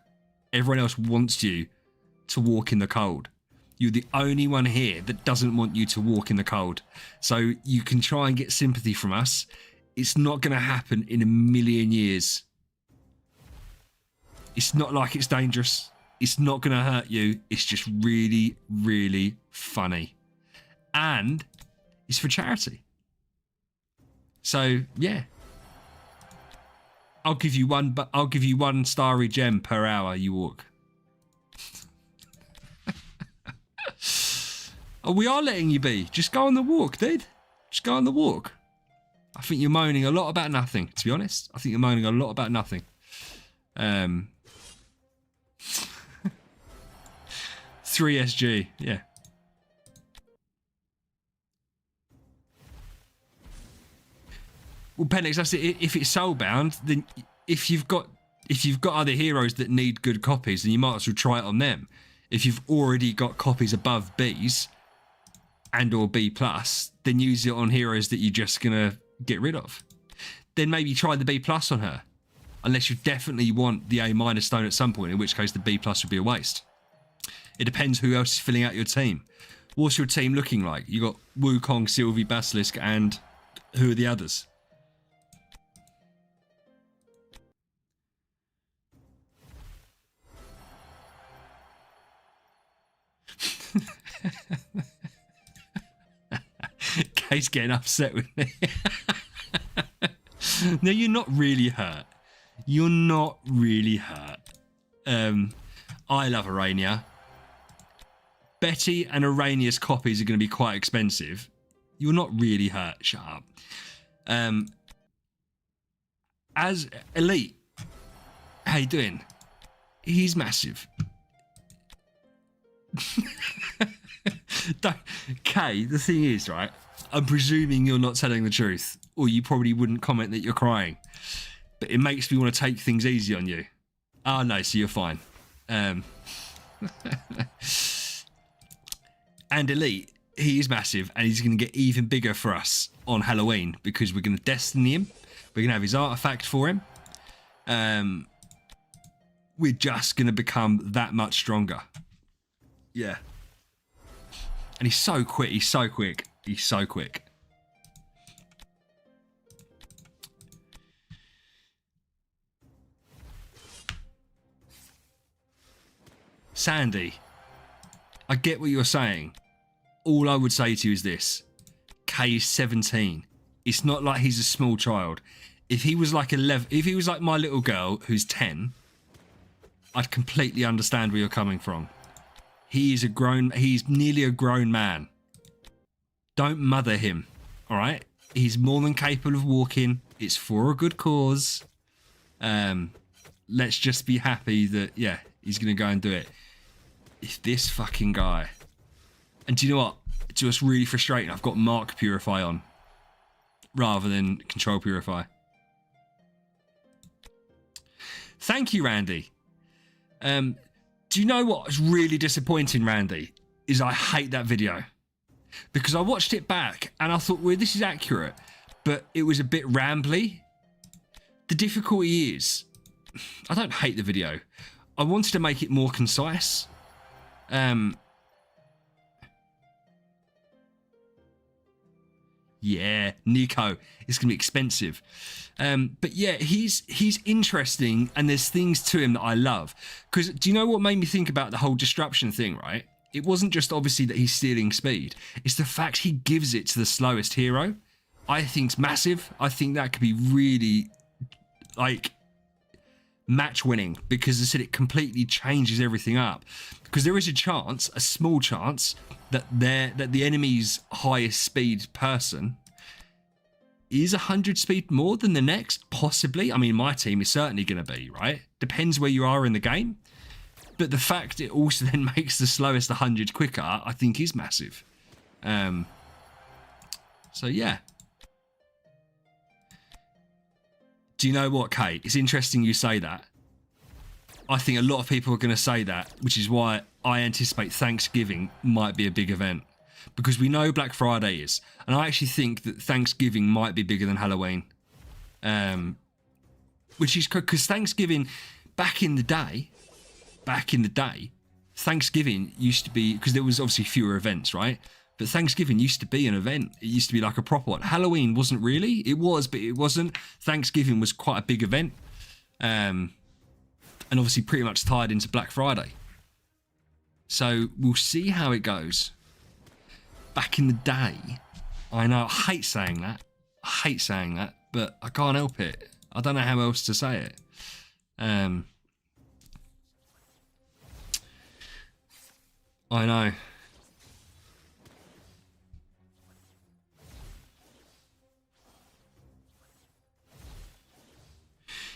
Everyone else wants you to walk in the cold. You're the only one here that doesn't want you to walk in the cold. So you can try and get sympathy from us. It's not going to happen in a million years. It's not like it's dangerous. It's not going to hurt you. It's just really, really funny. And it's for charity. So, yeah. I'll give you one starry gem per hour you walk. Oh, we are letting you be. Just go on the walk, dude. Just go on the walk. I think you're moaning a lot about nothing, to be honest. I think you're moaning a lot about nothing. 3SG, yeah. Well, Penix, that's it. If it's soulbound, then if you've got other heroes that need good copies, then you might as well try it on them. If you've already got copies above Bs and or B+, then use it on heroes that you're just gonna get rid of. Then maybe try the B+ on her. Unless you definitely want the A- stone at some point, in which case the B+ would be a waste. It depends who else is filling out your team. What's your team looking like? You got Wukong, Sylvie, Basilisk, and who are the others? Kay's getting upset with me. No, you're not really hurt. You're not really hurt. I love Arania. Betty and Arania's copies are going to be quite expensive. You're not really hurt. Shut up. As Elite, how you doing? He's massive. Kay, the thing is, right? I'm presuming you're not telling the truth, or you probably wouldn't comment that you're crying. But it makes me want to take things easy on you. Oh no, so you're fine. And Elite, he is massive, and he's going to get even bigger for us on Halloween because we're going to destiny him. We're going to have his artifact for him. We're just going to become that much stronger. Yeah. And he's so quick. He's so quick. He's so quick. Sandy, I get what you're saying. All I would say to you is this. Kay is 17. It's not like he's a small child. If he was like 11, if he was like my little girl who's 10, I'd completely understand where you're coming from. He's nearly a grown man. Don't mother him, all right? He's more than capable of walking. It's for a good cause. Let's just be happy that, yeah, he's going to go and do it. If this fucking guy... And do you know what? It's just really frustrating. I've got Mark Purify on rather than Control Purify. Thank you, Randy. Do you know what's really disappointing, Randy? Is I hate that video. Because I watched it back and I thought, well, this is accurate. But it was a bit rambly. The difficulty is, I don't hate the video. I wanted to make it more concise. Yeah, Nico. It's going to be expensive. But yeah, he's interesting and there's things to him that I love. Because do you know what made me think about the whole disruption thing, right? It wasn't just obviously that he's stealing speed. It's the fact he gives it to the slowest hero. I think's massive. I think that could be really, like, match winning because I said it completely changes everything up. Because there is a chance, a small chance, that the enemy's highest speed person is 100 speed more than the next, possibly. I mean, my team is certainly going to be, right? Depends where you are in the game. But the fact it also then makes the slowest 100 quicker, I think is massive. So, yeah. Do you know what, Kate? It's interesting you say that. I think a lot of people are going to say that, which is why I anticipate Thanksgiving might be a big event. Because we know Black Friday is. And I actually think that Thanksgiving might be bigger than Halloween. Which is because Thanksgiving, back in the day, Thanksgiving used to be, because there was obviously fewer events, right? But Thanksgiving used to be an event. It used to be like a proper one. Halloween wasn't really. It was, but it wasn't. Thanksgiving was quite a big event. and obviously pretty much tied into Black Friday. So we'll see how it goes. Back in the day, I know, I hate saying that, but I can't help it. I don't know how else to say it. I know.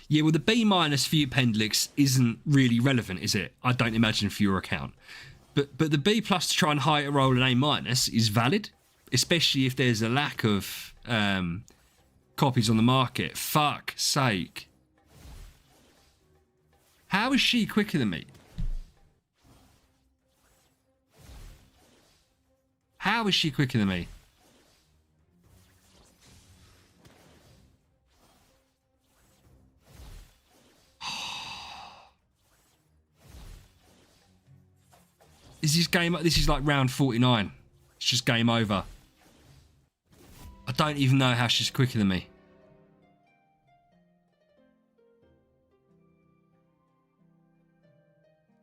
Yeah, well, the B- for you, Pendlix, isn't really relevant, is it? I don't imagine for your account. But the B+ to try and higher roll an A- is valid, especially if there's a lack of copies on the market. Fuck's sake. How is she quicker than me? How is she quicker than me? Is this game? This is like round 49. It's just game over. I don't even know how she's quicker than me.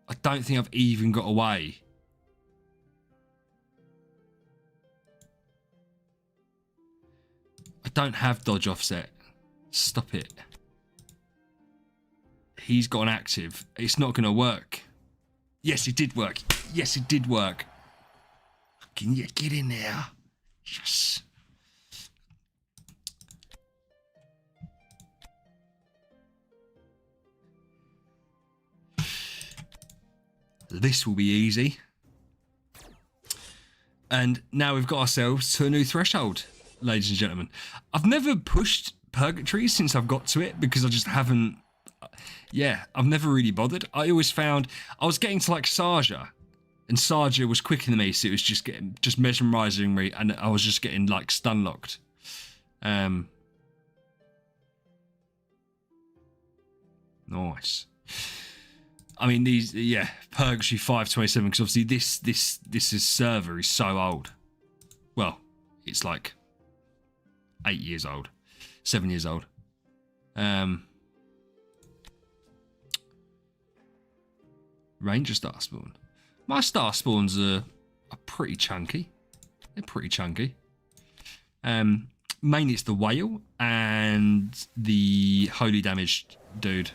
I don't think I've even got away. I don't have dodge offset. Stop it. He's got an active. It's not going to work. Yes, it did work. Yes, it did work. Can you get in there? Yes. This will be easy. And now we've got ourselves to a new threshold, ladies and gentlemen. I've never pushed Purgatory since I've got to it because I just haven't... Yeah, I've never really bothered. I always found I was getting to like Saja, and Saja was quicker than me, so it was just mesmerizing me, and I was just getting like stun locked. Nice. I mean, these, yeah, Purgatory 527, because obviously this server is so old. Well, it's like 8 years old, 7 years old. Ranger star spawn. My star spawns are pretty chunky. They're pretty chunky. Mainly it's the whale and the holy damage dude.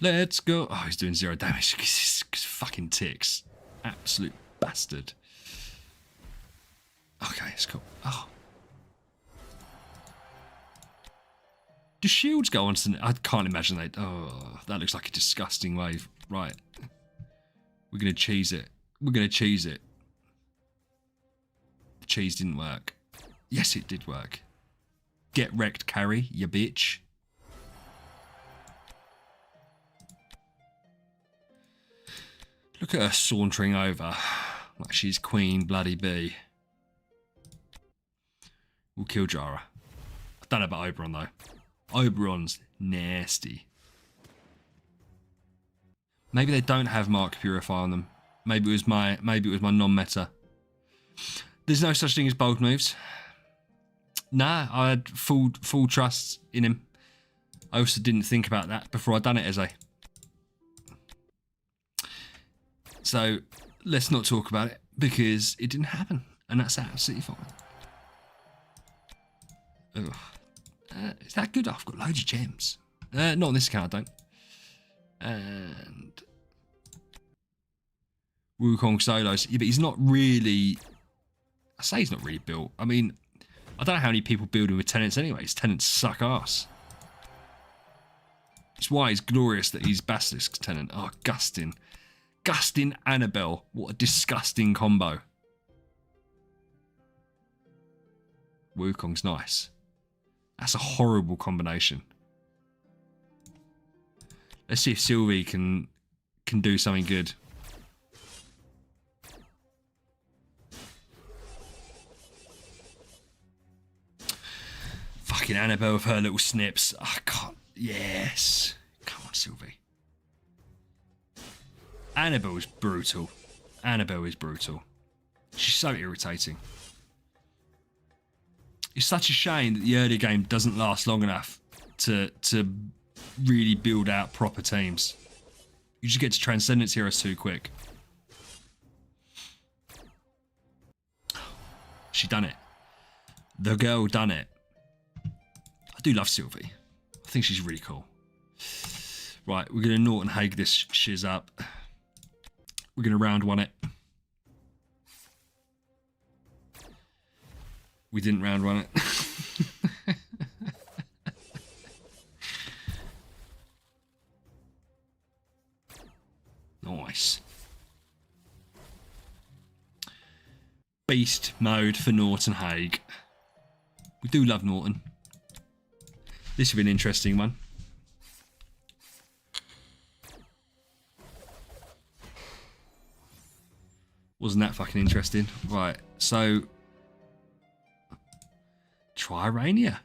Let's go. Oh, he's doing 0 damage because he's fucking ticks. Absolute bastard. Okay, it's cool. Oh. Do shields go on to... I can't imagine they... Oh, that looks like a disgusting wave. Right. We're going to cheese it. We're going to cheese it. The cheese didn't work. Yes, it did work. Get wrecked, carry, you bitch. Look at her sauntering over. Like she's Queen Bloody Bee. We'll kill Jara. I don't know about Oberon, though. Oberon's nasty. Maybe they don't have Mark Purify on them. Maybe it was my non-meta. There's no such thing as bold moves. Nah, I had full trust in him. I also didn't think about that before I'd done it, Eze. So let's not talk about it because it didn't happen, and that's absolutely fine. Ugh. Is that good? I've got loads of gems. Not on this account, I don't. And Wukong solos. Yeah, but he's not really... I say he's not really built. I mean, I don't know how many people build him with tenants anyways. Tenants suck ass. It's why it's glorious that he's Basilisk tenant. Oh, Gustin. Gustin Annabelle. What a disgusting combo. Wukong's nice. That's a horrible combination. Let's see if Sylvie can do something good. Fucking Annabelle with her little snips. I can't. Yes. Come on, Sylvie. Annabelle is brutal. Annabelle is brutal. She's so irritating. It's such a shame that the early game doesn't last long enough to really build out proper teams. You just get to Transcendence Heroes too quick. She done it. The girl done it. I do love Sylvie. I think she's really cool. Right, we're going to Norton Hague this shiz up. We're going to round one it. We didn't round one it. Nice. Beast mode for Norton Hague. We do love Norton. This will be an interesting one. Wasn't that fucking interesting? Right, so try Rainier.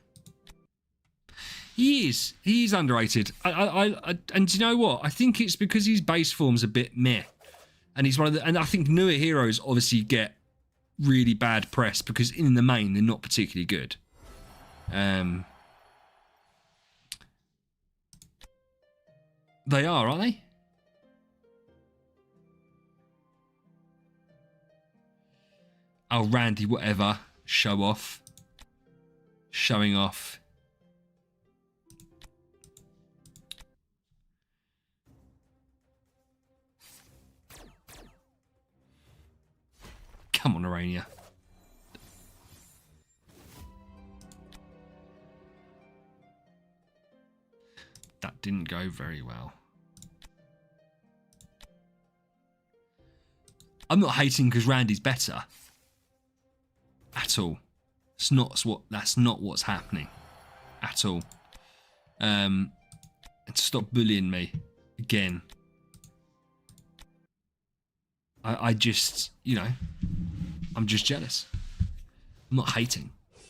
He is underrated. And do you know what? I think it's because his base form's a bit meh, and he's one of the. And I think newer heroes obviously get really bad press because in the main they're not particularly good. They are, aren't they? Oh, Randy, whatever. Show off. Showing off. Come on, Arania. That didn't go very well. I'm not hating because Randy's better. At all. That's not what's happening. At all. And stop bullying me. Again. I just, you know, I'm just jealous. I'm not hating.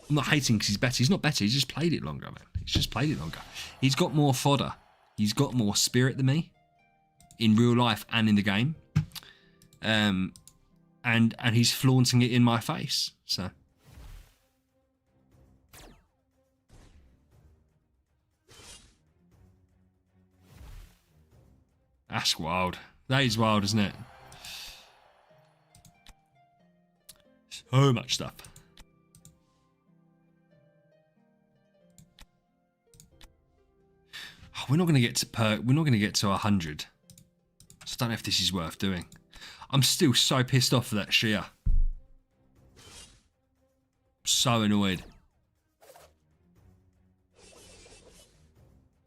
I'm not hating because he's better. He's not better. He's just played it longer, man. He's just played it longer. He's got more fodder. He's got more spirit than me in real life and in the game. And he's flaunting it in my face. So that's wild. That is wild, isn't it? So much stuff. Oh, we're not going to get to we're not going to get to 100. So I don't know if this is worth doing. I'm still so pissed off for that Shia. So annoyed.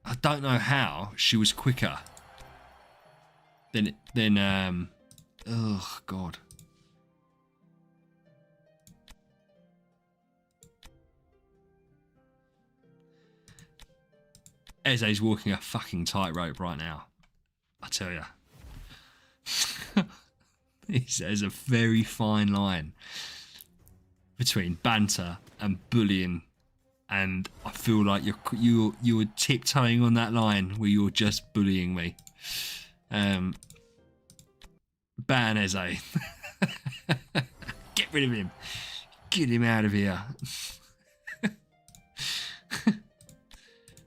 I don't know how she was quicker than oh god. Eze's walking a fucking tightrope right now. I tell ya. There's a very fine line between banter and bullying, and I feel like you're tiptoeing on that line where you're just bullying me. Ban Eze. Get rid of him. Get him out of here.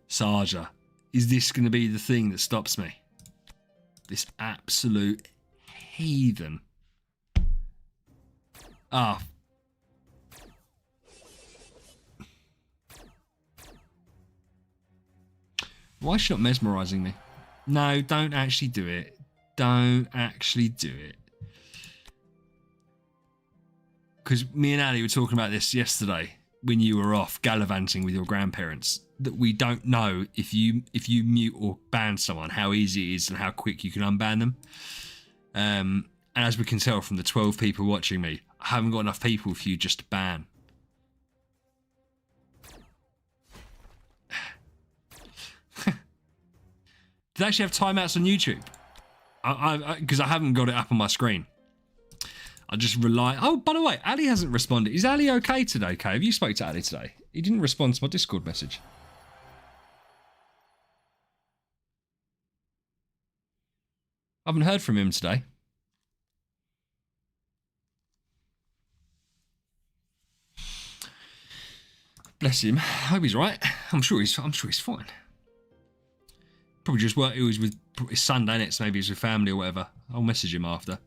Saja, is this going to be the thing that stops me? This absolute heathen. Ah. Why is she not mesmerising me? No, don't actually do it. Don't actually do it. Because me and Ali were talking about this yesterday when you were off gallivanting with your grandparents. That we don't know if you mute or ban someone, how easy it is and how quick you can unban them. And as we can tell from the 12 people watching me, I haven't got enough people for you just to ban. Did I actually have timeouts on YouTube? Because I haven't got it up on my screen. I just rely... Oh, by the way, Ali hasn't responded. Is Ali okay today, Kay? Have you spoke to Ali today? He didn't respond to my Discord message. I haven't heard from him today. Bless him. I hope he's right. I'm sure he's fine. Probably just work. It was with his Sunday, innit? So maybe he's with family or whatever. I'll message him after.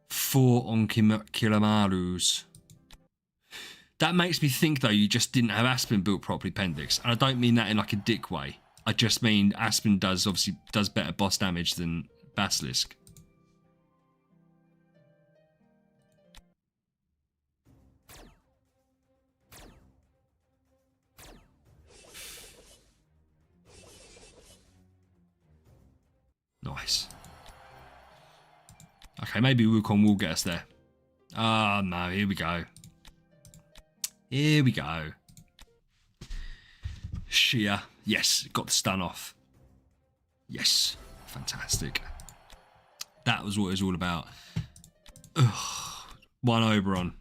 4 on Kilomarus. That makes me think, though, you just didn't have Aspen built properly, Pendix. And I don't mean that in like a dick way. I just mean Aspen obviously does better boss damage than Basilisk. Nice. Okay, maybe Wukong will get us there. Oh, no, here we go. Here we go. Shia. Yes, got the stun off. Yes, fantastic. That was what it was all about. Ugh. 1 Oberon.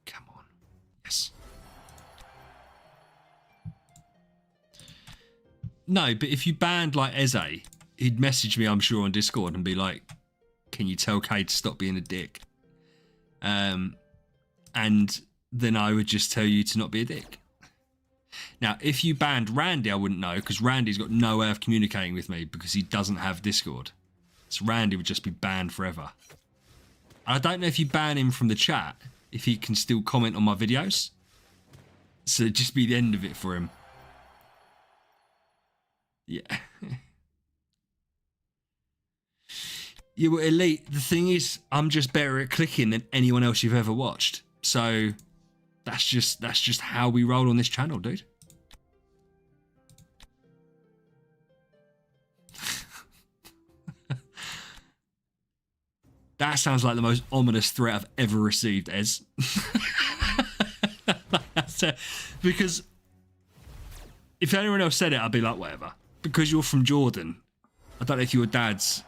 Come on. Yes. No, but if you banned like Eze, he'd message me, I'm sure, on Discord and be like, can you tell Cade to stop being a dick? And then I would just tell you to not be a dick. Now, if you banned Randy, I wouldn't know, because Randy's got no way of communicating with me because he doesn't have Discord. So Randy would just be banned forever. And I don't know if you ban him from the chat, if he can still comment on my videos. So it'd just be the end of it for him. Yeah. Yeah, well, Elite, the thing is, I'm just better at clicking than anyone else you've ever watched. So that's just how we roll on this channel, dude. That sounds like the most ominous threat I've ever received, Ez. Because if anyone else said it, I'd be like, whatever. Because you're from Jordan, I don't know if your dad's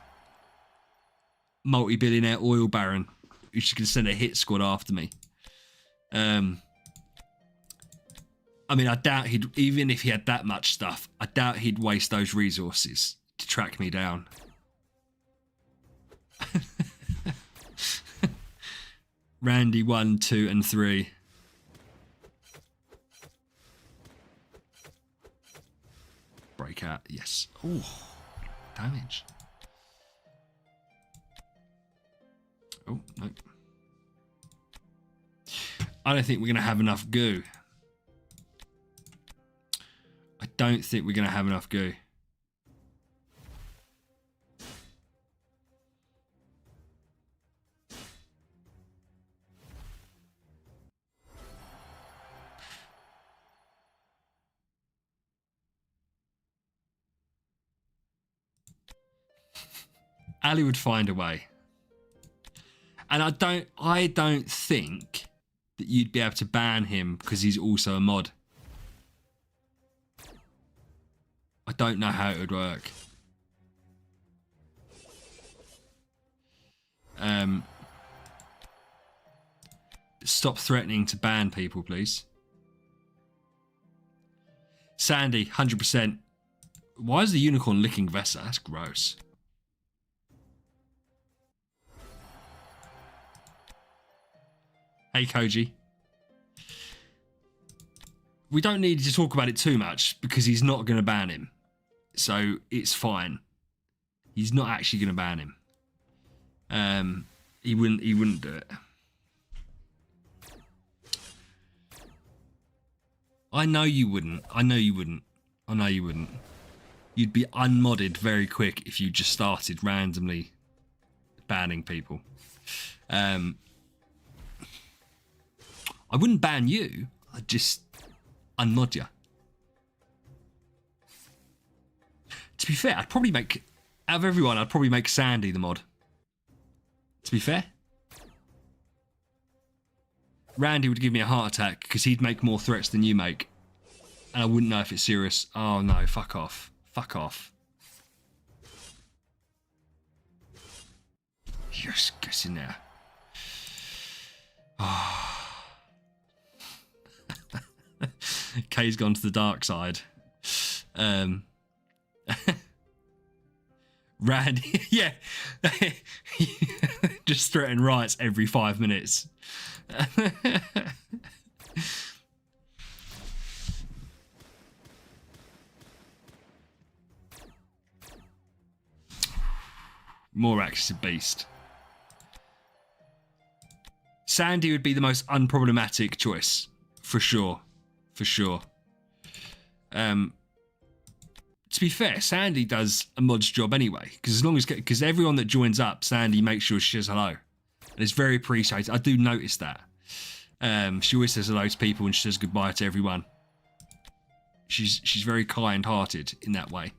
multi-billionaire oil baron who's just going to send a hit squad after me. I mean, I doubt he'd, even if he had that much stuff, I doubt he'd waste those resources to track me down. Randy 1, 2, and 3. Breakout, yes. Oh, damage. Oh, no. I don't think we're going to have enough goo. I don't think we're going to have enough goo. Ali would find a way. And I don't think that you'd be able to ban him because he's also a mod. I don't know how it would work. Stop threatening to ban people, please. Sandy, 100%. Why is the unicorn licking Vesa? That's gross. Hey, Koji. We don't need to talk about it too much because he's not going to ban him. So it's fine. He's not actually going to ban him. He wouldn't do it. I know you wouldn't. I know you wouldn't. I know you wouldn't. You'd be unmodded very quick if you just started randomly banning people. I wouldn't ban you. I'd just unmod you. To be fair, I'd probably make, out of everyone, I'd probably make Sandy the mod. To be fair. Randy would give me a heart attack because he'd make more threats than you make. And I wouldn't know if it's serious. Oh no, fuck off. Fuck off. Yes, get in there. Oh. Kay's gone to the dark side. Randy, yeah. Just threaten riots every 5 minutes. Morax is a beast. Sandy would be the most unproblematic choice, for sure. For sure. To be fair, Sandy does a mod's job anyway, because everyone that joins up, Sandy makes sure she says hello, and it's very appreciated. I do notice that. She always says hello to people and she says goodbye to everyone. She's very kind-hearted in that way.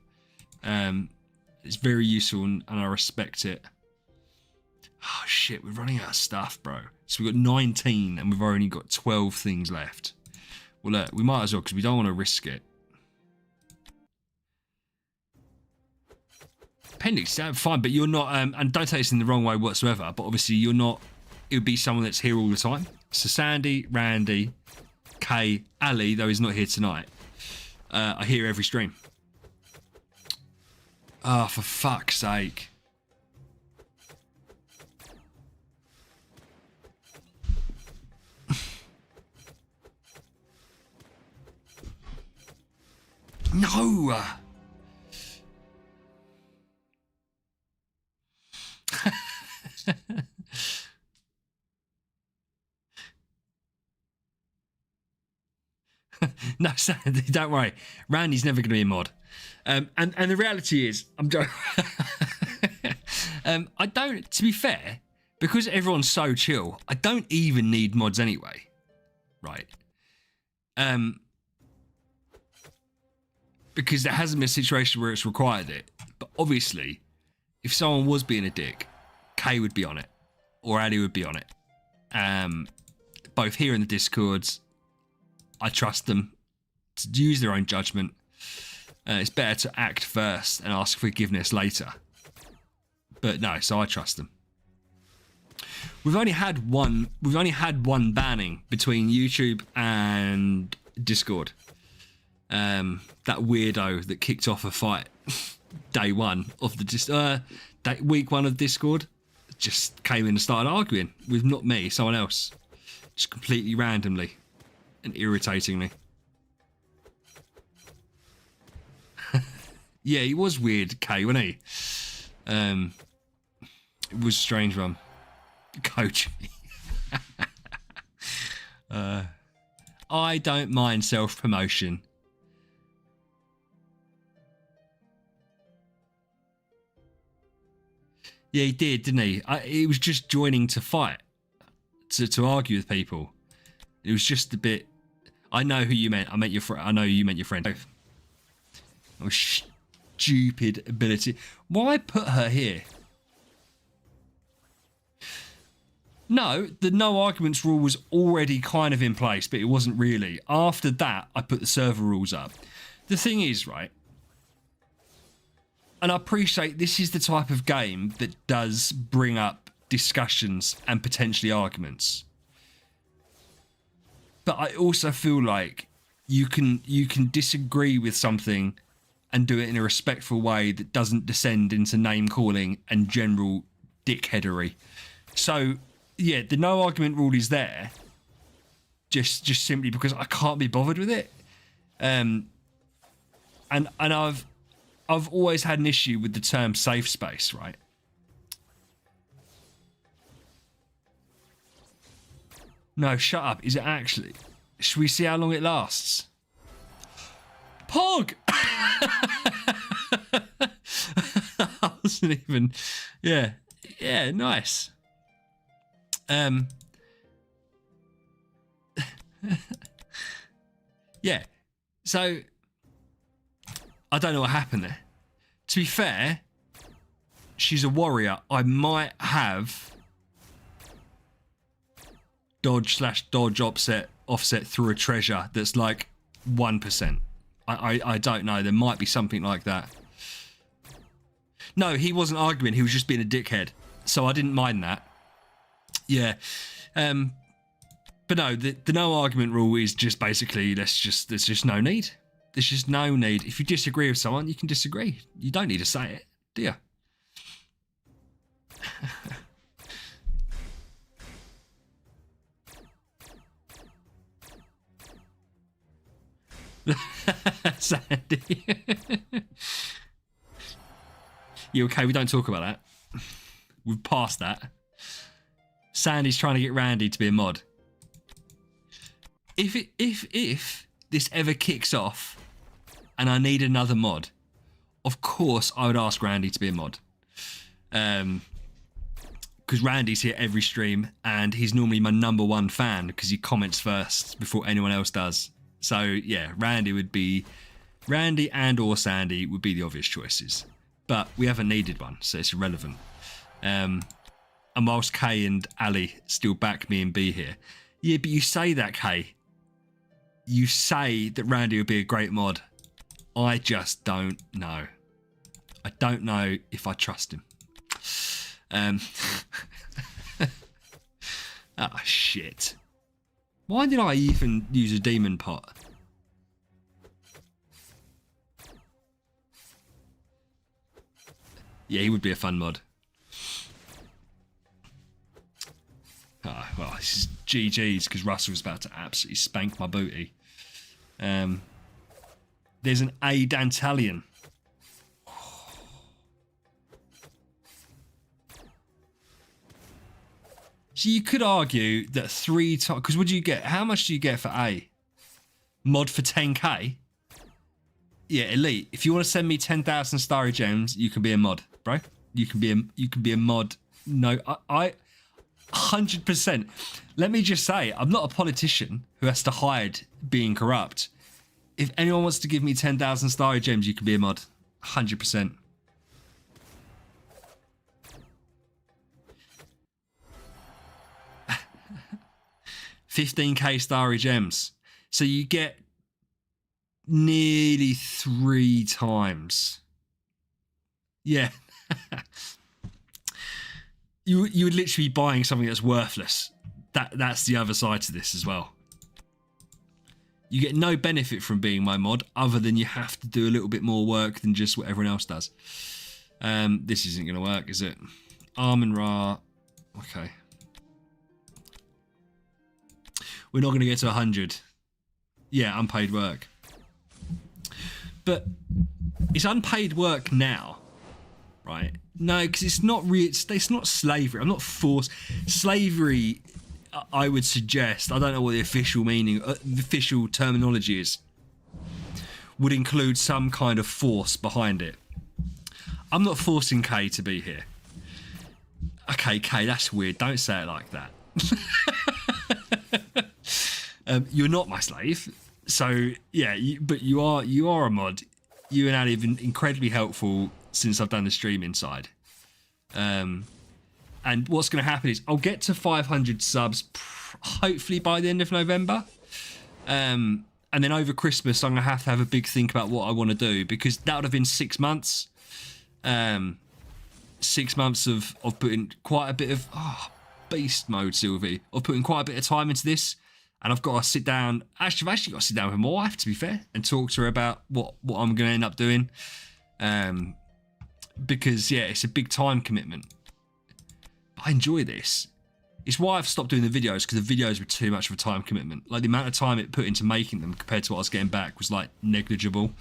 It's very useful and I respect it. Oh shit, we're running out of stuff, bro. So we've got 19 and we've only got 12 things left. Well, look, we might as well because we don't want to risk it. Appendix, fine, but you're not, and don't take this in the wrong way whatsoever, but obviously you're not, it would be someone that's here all the time. So Sandy, Randy, Kay, Ali, though he's not here tonight, I hear every stream. Oh, for fuck's sake. No! No, Sandy, don't worry. Randy's never going to be a mod. And the reality is, I'm joking. I don't, to be fair, because everyone's so chill, I don't even need mods anyway. Right. Because there hasn't been a situation where it's required it. But obviously, if someone was being a dick, Kay would be on it. Or Ali would be on it. Both here in the Discords. I trust them to use their own judgment. It's better to act first and ask forgiveness later. But no, so I trust them. We've only had one banning between YouTube and Discord. That weirdo that kicked off a fight day one of the week one of Discord just came in and started arguing with not me, someone else, just completely randomly and irritatingly. Yeah, he was weird, Kay, wasn't he? It was a strange one. Coach me. I don't mind self-promotion. Yeah, he did, didn't he? He was just joining to fight, to argue with people. It was just a bit. I know who you meant. I meant your friend. I know you meant your friend. Oh, stupid ability. Why put her here? No, the no arguments rule was already kind of in place, but it wasn't really. After that, I put the server rules up. The thing is, right, and I appreciate this is the type of game that does bring up discussions and potentially arguments. But I also feel like you can disagree with something and do it in a respectful way that doesn't descend into name calling and general dickheadery. So yeah, the no argument rule is there, just simply because I can't be bothered with it. And I've always had an issue with the term safe space, right? No, shut up. Is it actually? Should we see how long it lasts? Pog! I wasn't even... Yeah. Yeah, nice. Yeah. So, I don't know what happened there. To be fair, she's a warrior. I might have dodge/dodge offset through a treasure that's like 1%. I don't know. There might be something like that. No, he wasn't arguing. He was just being a dickhead. So I didn't mind that. Yeah. But no, the no argument rule is just basically there's just no need. There's just no need. If you disagree with someone, you can disagree. You don't need to say it, do you? Sandy. You okay? We don't talk about that. We've passed that. Sandy's trying to get Randy to be a mod. If this ever kicks off and I need another mod, of course I would ask Randy to be a mod. Because Randy's here every stream and he's normally my #1 fan because he comments first before anyone else does. So yeah, Randy and or Sandy would be the obvious choices. But we haven't needed one, so it's irrelevant. And whilst Kay and Ali still back me and B here. Yeah, but you say that, Kay. You say that Randy would be a great mod. I just don't know. I don't know if I trust him. Oh, shit. Why did I even use a demon pot? Yeah, he would be a fun mod. Oh, well, this is GG's because Russell was about to absolutely spank my booty. There's an A Dantalion. So you could argue that 3 times, because what do you get? How much do you get for A? Mod for 10k? Yeah, elite. If you want to send me 10,000 starry gems, you can be a mod, bro. You can be a mod. No, I 100%. Let me just say, I'm not a politician who has to hide being corrupt. If anyone wants to give me 10,000 starry gems, you can be a mod. 100%. 15k starry gems. So you get nearly 3 times. Yeah. You would literally be buying something that's worthless. That's the other side to this as well. You get no benefit from being my mod other than you have to do a little bit more work than just what everyone else does. This isn't going to work, is it? Armin Ra. Okay. We're not going to get to 100. Yeah, unpaid work. But it's unpaid work now, right? No, because it's not real. It's not slavery. I'm not forced. Slavery, I would suggest. I don't know what the official meaning, the official terminology is. Would include some kind of force behind it. I'm not forcing Kay to be here. Okay, Kay, that's weird. Don't say it like that. You're not my slave, so yeah. But you are a mod. You and Ali have been incredibly helpful since I've done the stream inside. And what's going to happen is I'll get to 500 subs hopefully by the end of November. And then over Christmas I'm going to have a big think about what I want to do, because that would have been 6 months. 6 months of putting quite a bit of beast mode, Sylvie, of putting quite a bit of time into this. And I've got to sit down. Actually, I've actually got to sit down with my wife, to be fair, and talk to her about what I'm going to end up doing. Because yeah, it's a big time commitment. But I enjoy this. It's why I've stopped doing the videos, because the videos were too much of a time commitment. Like the amount of time it put into making them compared to what I was getting back was like negligible.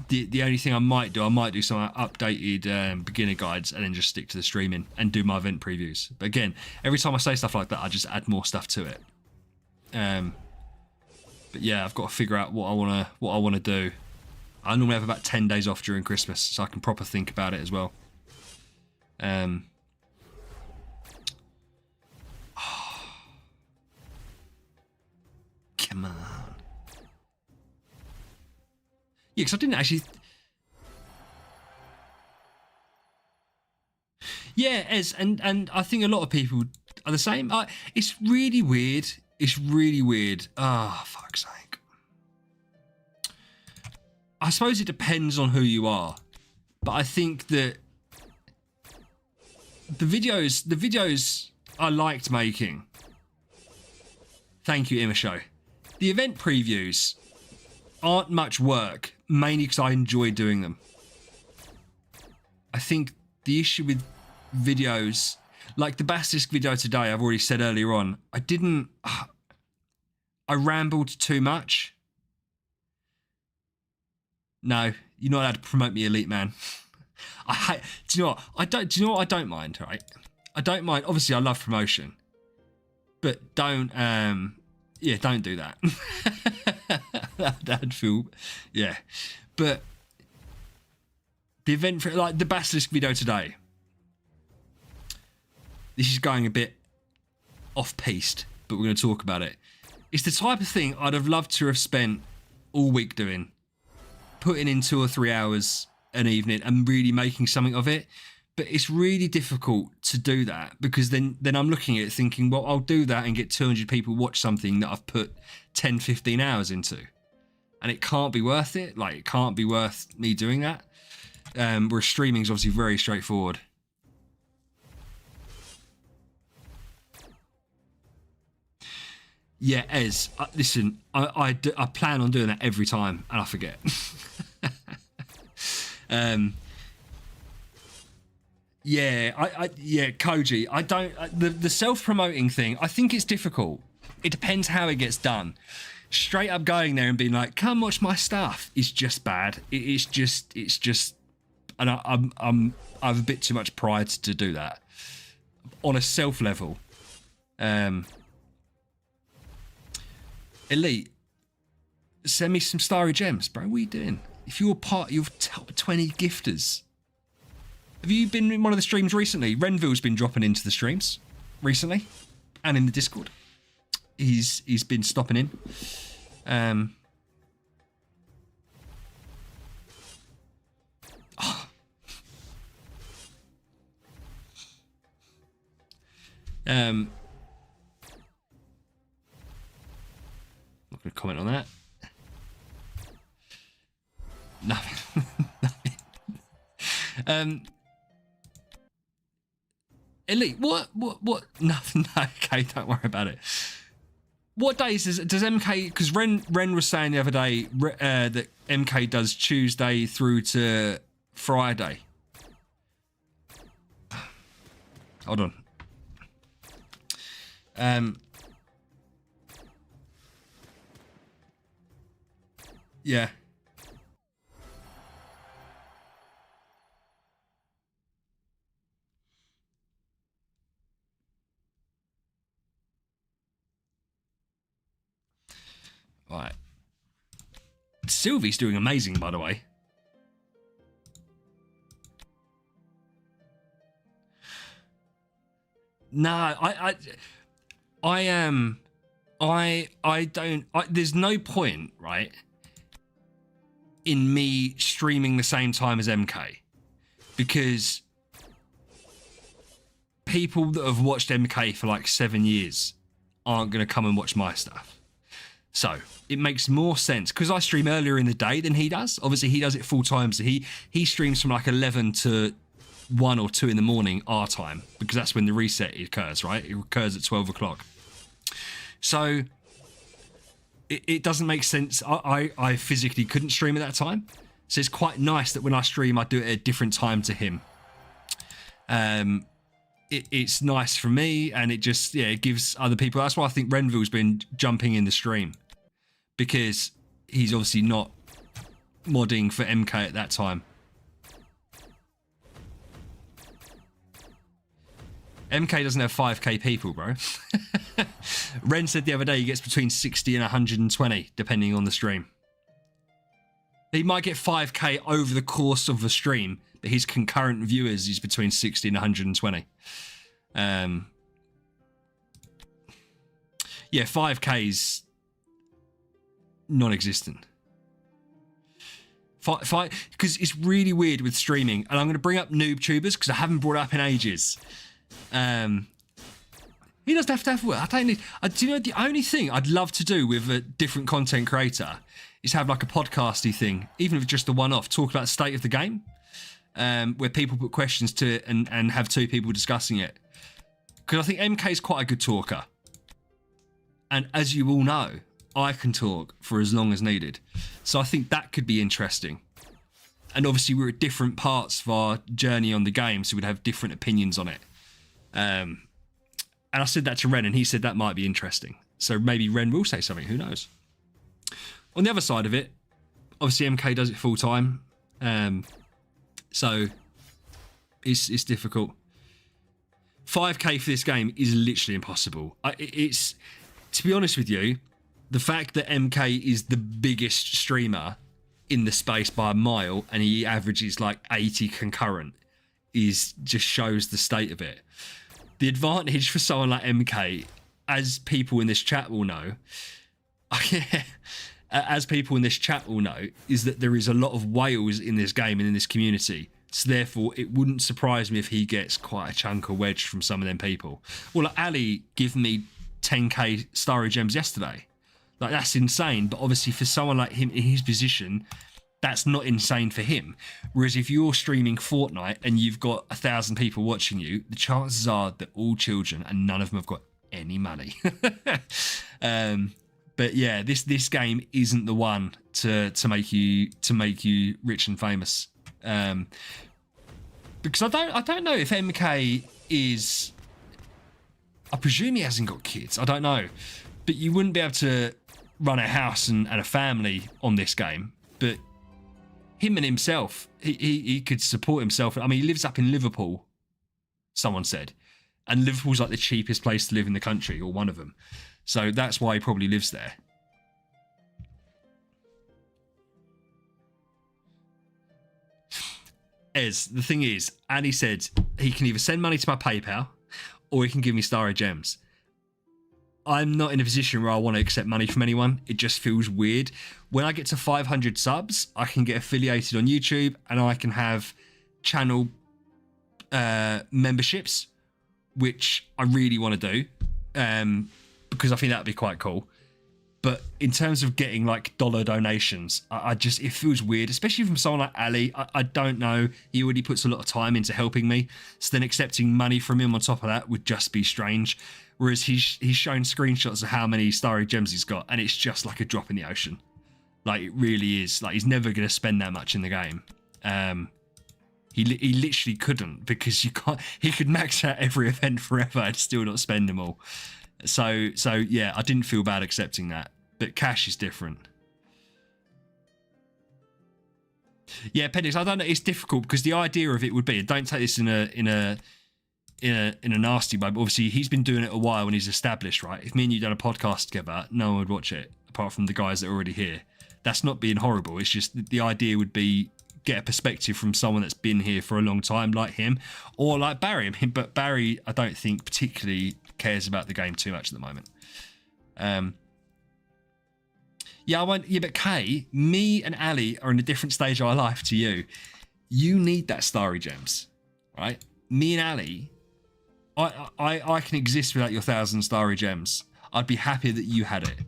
The only thing I might do some updated beginner guides and then just stick to the streaming and do my event previews. But again, every time I say stuff like that, I just add more stuff to it. But yeah, I've got to figure out what I want to do. I normally have about 10 days off during Christmas, so I can proper think about it as well. Come on. Yeah, because I didn't actually... Yeah, and I think a lot of people are the same. It's really weird. It's really weird. Ah, fuck's sake. I suppose it depends on who you are. But I think that the videos I liked making. Thank you, Imma Show. The event previews aren't much work, mainly because I enjoy doing them. I think the issue with videos, like the Basilisk video today, I've already said earlier on, I rambled too much. No, you're not allowed to promote me elite, man. I hate. Do you know what? I don't. Do you know what I don't mind? Right. I don't mind. Obviously, I love promotion, but don't. Yeah, don't do that. That'd feel. Yeah, but the event for like the Basilisk video today. This is going a bit off-piste, but we're going to talk about it. It's the type of thing I'd have loved to have spent all week doing, putting in 2 or 3 hours an evening and really making something of it. But it's really difficult to do that because then I'm looking at it thinking, well, I'll do that and get 200 people watch something that I've put 10, 15 hours into. And it can't be worth it. Like, it can't be worth me doing that. Whereas streaming is obviously very straightforward. Yeah, Ez, listen, I plan on doing that every time, and I forget. Yeah, yeah, Koji, I don't, the self-promoting thing, I think it's difficult. It depends how it gets done. Straight up going there and being like, come watch my stuff is just bad. It's just, and I have a bit too much pride to do that on a self level. Elite, send me some starry gems, bro. What are you doing? If you're part of your top 20 gifters, have you been in one of the streams recently? Renville's been dropping into the streams recently, and in the Discord. He's been stopping in. Oh. Not going to comment on that. Nothing. Nothing. Elite, what? Nothing. No, okay, don't worry about it. What days does MK? Because Ren was saying the other day that MK does Tuesday through to Friday. Hold on. Yeah. Right. Sylvie's doing amazing, by the way. No, I don't. There's no point, right, in me streaming the same time as MK, because people that have watched MK for like 7 years aren't going to come and watch my stuff. So it makes more sense because I stream earlier in the day than he does. Obviously, he does it full time, so he streams from like 11 to 1 or 2 in the morning our time, because that's when the reset occurs, right? It occurs at 12 o'clock. So it doesn't make sense. I physically couldn't stream at that time. So it's quite nice that when I stream, I do it at a different time to him. It's nice for me, and it just, yeah, it gives other people. That's why I think Renville's been jumping in the stream, because he's obviously not modding for MK at that time. MK doesn't have 5k people, bro. Ren said the other day he gets between 60 and 120, depending on the stream. He might get 5k over the course of the stream, but his concurrent viewers is between 60 and 120. Yeah, 5k's non-existent. Because it's really weird with streaming, and I'm going to bring up NoobTubers because I haven't brought it up in ages. He doesn't have to have work. I don't need. Do you know the only thing I'd love to do with a different content creator is have like a podcasty thing, even if it's just a one-off. Talk about the state of the game, where people put questions to it and have 2 people discussing it. Because I think MK is quite a good talker, and as you all know, I can talk for as long as needed. So I think that could be interesting. And obviously we're at different parts of our journey on the game, so we'd have different opinions on it. And I said that to Ren, and he said that might be interesting. So maybe Ren will say something, who knows? On the other side of it, Obviously, MK does it full time, so it's difficult. 5k for this game is literally impossible. It's, to be honest with you, the fact that MK is the biggest streamer in the space by a mile and he averages like 80 concurrent is just shows the state of it. The advantage for someone like MK, as people in this chat will know, is that there is a lot of whales in this game and in this community. So therefore, it wouldn't surprise me if he gets quite a chunk of wedge from some of them people. Well, like Ali gave me 10k Starry Gems yesterday. Like, that's insane. But obviously, for someone like him in his position, that's not insane for him. Whereas if you're streaming Fortnite and you've got 1,000 people watching you, the chances are that all children and none of them have got any money. But yeah, this game isn't the one to make you rich and famous. Because I don't know if MK is. I presume he hasn't got kids. I don't know, but you wouldn't be able to run a house and a family on this game. But him and himself, he could support himself. I mean, he lives up in Liverpool, someone said, and Liverpool's like the cheapest place to live in the country, or one of them. So that's why he probably lives there. Ez, the thing is, Andy said he can either send money to my PayPal or he can give me Starry Gems. I'm not in a position where I want to accept money from anyone. It just feels weird. When I get to 500 subs, I can get affiliated on YouTube and I can have channel memberships, which I really want to do because I think that would be quite cool. But in terms of getting like dollar donations, it feels weird, especially from someone like Ali. I don't know. He already puts a lot of time into helping me. So then accepting money from him on top of that would just be strange. Whereas he's shown screenshots of how many Starry Gems he's got, and it's just like a drop in the ocean. Like, it really is. Like, he's never going to spend that much in the game. He literally couldn't, because you can't. He could max out every event forever and still not spend them all. So yeah, I didn't feel bad accepting that, but cash is different. Yeah, Pendix, I don't know. It's difficult because the idea of it would be, don't take this in a nasty way, but obviously he's been doing it a while and he's established, right? If me and you done a podcast together, no one would watch it apart from the guys that are already here. That's not being horrible. It's just the idea would be get a perspective from someone that's been here for a long time, like him, or like Barry. I mean, but Barry, I don't think particularly cares about the game too much at the moment. But Kay, me and Ali are in a different stage of our life to you. You need that Starry Gems, right? Me and Ali, I can exist without your 1,000 Starry Gems. I'd be happy that you had it.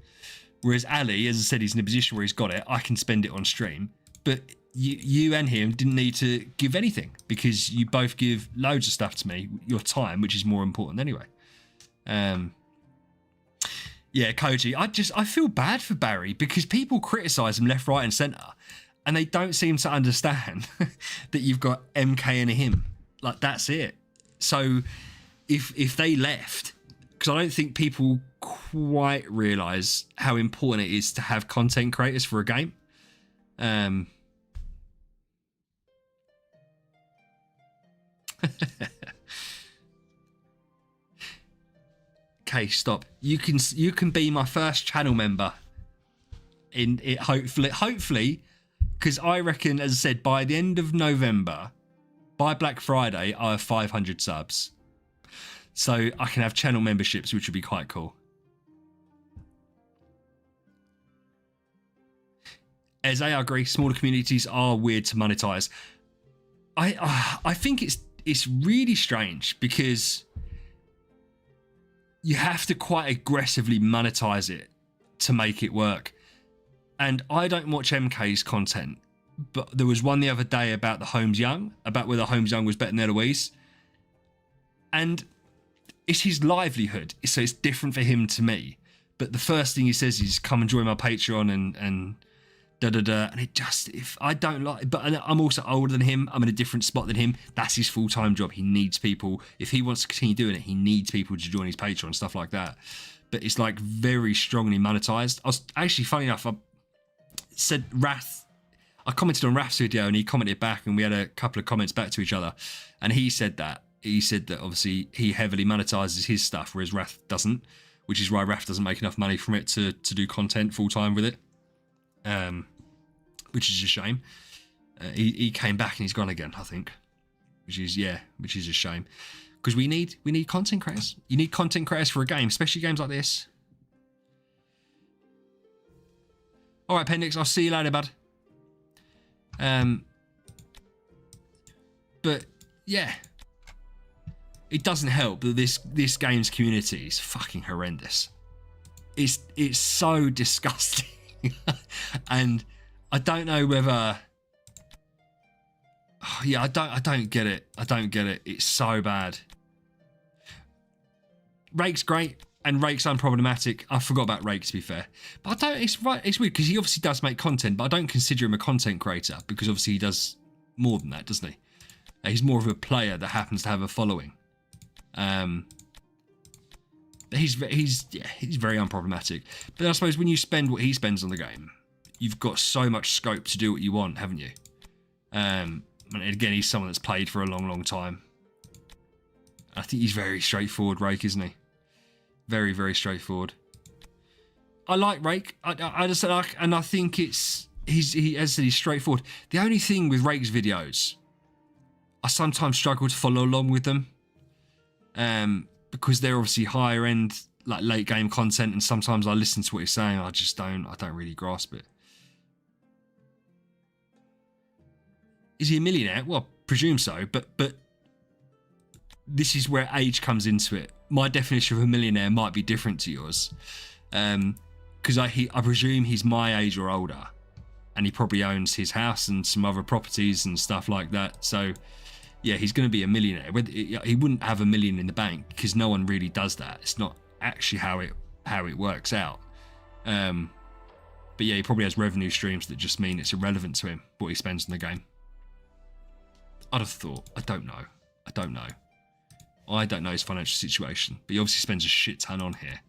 Whereas Ali, as I said, he's in a position where he's got it. I can spend it on stream, but you and him didn't need to give anything because you both give loads of stuff to me, your time, which is more important anyway. Yeah, Koji, I feel bad for Barry because people criticize him left, right, and center, and they don't seem to understand that you've got MK and him. Like, that's it. So if they left, because I don't think people quite realize how important it is to have content creators for a game. Okay, stop. You can be my first channel member in it, hopefully, because I reckon, as I said, by the end of November, by Black Friday, I have 500 subs, so I can have channel memberships, which would be quite cool. As I agree, smaller communities are weird to monetize. I think it's really strange because you have to quite aggressively monetize it to make it work. And I don't watch MK's content, but there was one the other day about the Holmes Young, about whether Holmes Young was better than Eloise. And it's his livelihood, so it's different for him to me. But the first thing he says is, come and join my Patreon and da-da-da. And it just, if I don't like, but I'm also older than him. I'm in a different spot than him. That's his full-time job. He needs people. If he wants to continue doing it, he needs people to join his Patreon, stuff like that. But it's like very strongly monetized. I was actually, funny enough, I said Wrath I commented on Raf's video and he commented back, and we had a couple of comments back to each other. And he said that obviously he heavily monetizes his stuff, whereas Raf doesn't, which is why Raf doesn't make enough money from it to do content full time with it, which is a shame. He came back and he's gone again, I think, which is a shame, because we need content creators. You need content creators for a game, especially games like this. All right, Pendix, I'll see you later, bud. But yeah, it doesn't help that this game's community is fucking horrendous. It's so disgusting, and I don't know whether. Oh, yeah, I don't get it. I don't get it. It's so bad. Rake's great, and Rake's unproblematic. I forgot about Rake, to be fair. But I don't. It's right. It's weird because he obviously does make content, but I don't consider him a content creator because obviously he does more than that, doesn't he? He's more of a player that happens to have a following. He's very unproblematic. But I suppose when you spend what he spends on the game, you've got so much scope to do what you want, haven't you? And again, he's someone that's played for a long, long time. I think he's very straightforward, Rake, isn't he? Very, very straightforward. I like Rake. I just like, and I think he's as I said, he's straightforward. The only thing with Rake's videos, I sometimes struggle to follow along with them, because they're obviously higher end, like late game content, and sometimes I listen to what he's saying, I don't really grasp it. Is he a millionaire? Well, I presume so, but this is where age comes into it. My definition of a millionaire might be different to yours, because I presume he's my age or older, and he probably owns his house and some other properties and stuff like that. So yeah, he's going to be a millionaire. He wouldn't have $1 million in the bank because no one really does that. It's not actually how it works out. But yeah, he probably has revenue streams that just mean it's irrelevant to him what he spends in the game. I'd have thought. I don't know. I don't know his financial situation, but he obviously spends a shit ton on here.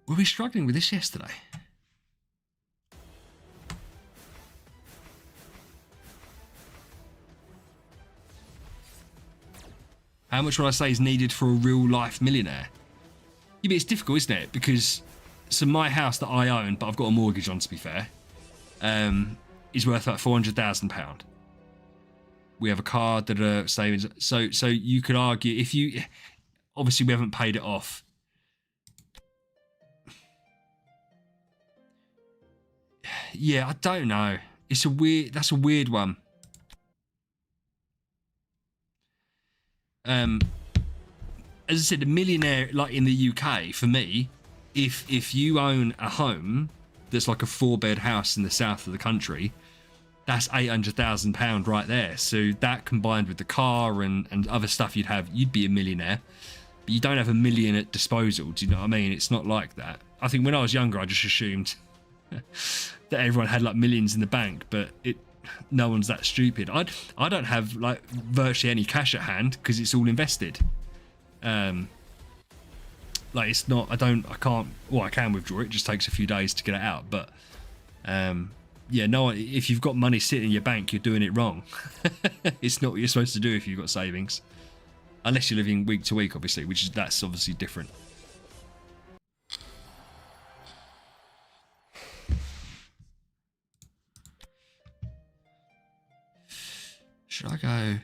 Were we struggling with this yesterday? How much would I say is needed for a real life millionaire? Yeah, but it's difficult, isn't it? Because so my house that I own, but I've got a mortgage on, to be fair, is worth about £400,000. We have a car that are savings. So you could argue, if you, obviously we haven't paid it off. Yeah, I don't know. That's a weird one. As I said, a millionaire, like in the UK, for me, if you own a home that's like a 4-bed house in the south of the country, that's £800,000 right there. So that combined with the car and other stuff you'd be a millionaire. But you don't have $1 million at disposal. Do you know what I mean? It's not like that. I think when I was younger, I just assumed that everyone had like millions in the bank, but no one's that stupid. I don't have like virtually any cash at hand because it's all invested. Like it's not. I can't. Well, I can withdraw it. It just takes a few days to get it out. But yeah, no. If you've got money sitting in your bank, you're doing it wrong. It's not what you're supposed to do if you've got savings, unless you're living week to week, obviously, that's obviously different. Should I go?